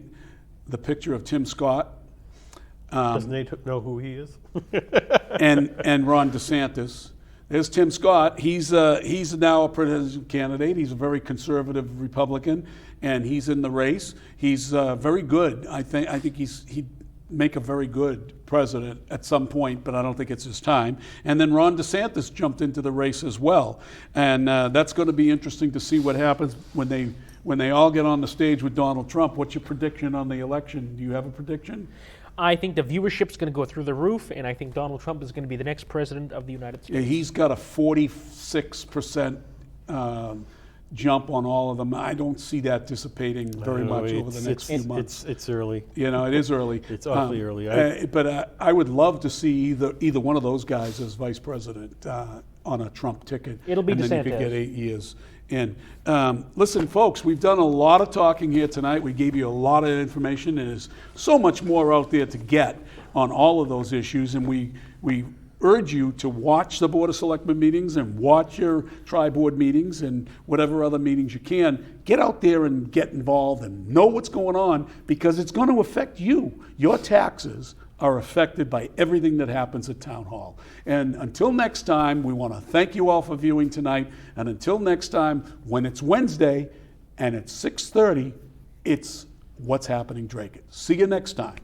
the picture of Tim Scott. Does Nate know who he is? and Ron DeSantis. There's Tim Scott. He's now a presidential candidate. He's a very conservative Republican, and he's in the race. He's very good. I think he'd make a very good president at some point, but I don't think it's his time. And then Ron DeSantis jumped into the race as well, and that's going to be interesting to see what happens when they all get on the stage with Donald Trump. What's your prediction on the election? Do you have a prediction? I think the viewership's going to go through the roof, and I think Donald Trump is going to be the next president of the United States. Yeah, he's got a 46% jump on all of them. I don't see that dissipating very much over the next few months. It's early. It is early. It's awfully early. But I would love to see either one of those guys as vice president on a Trump ticket. It'll be and DeSantis. then you could get 8 years in. Listen, folks, we've done a lot of talking here tonight. We gave you a lot of information, and there's so much more out there to get on all of those issues, and we urge you to watch the Board of Selectmen meetings and watch your tri-board meetings and whatever other meetings you can. Get out there and get involved and know what's going on, because it's going to affect you. Your taxes are affected by everything that happens at Town Hall. And until next time, we want to thank you all for viewing tonight. And until next time, when it's Wednesday and it's 6:30, it's What's Happening Dracut. See you next time.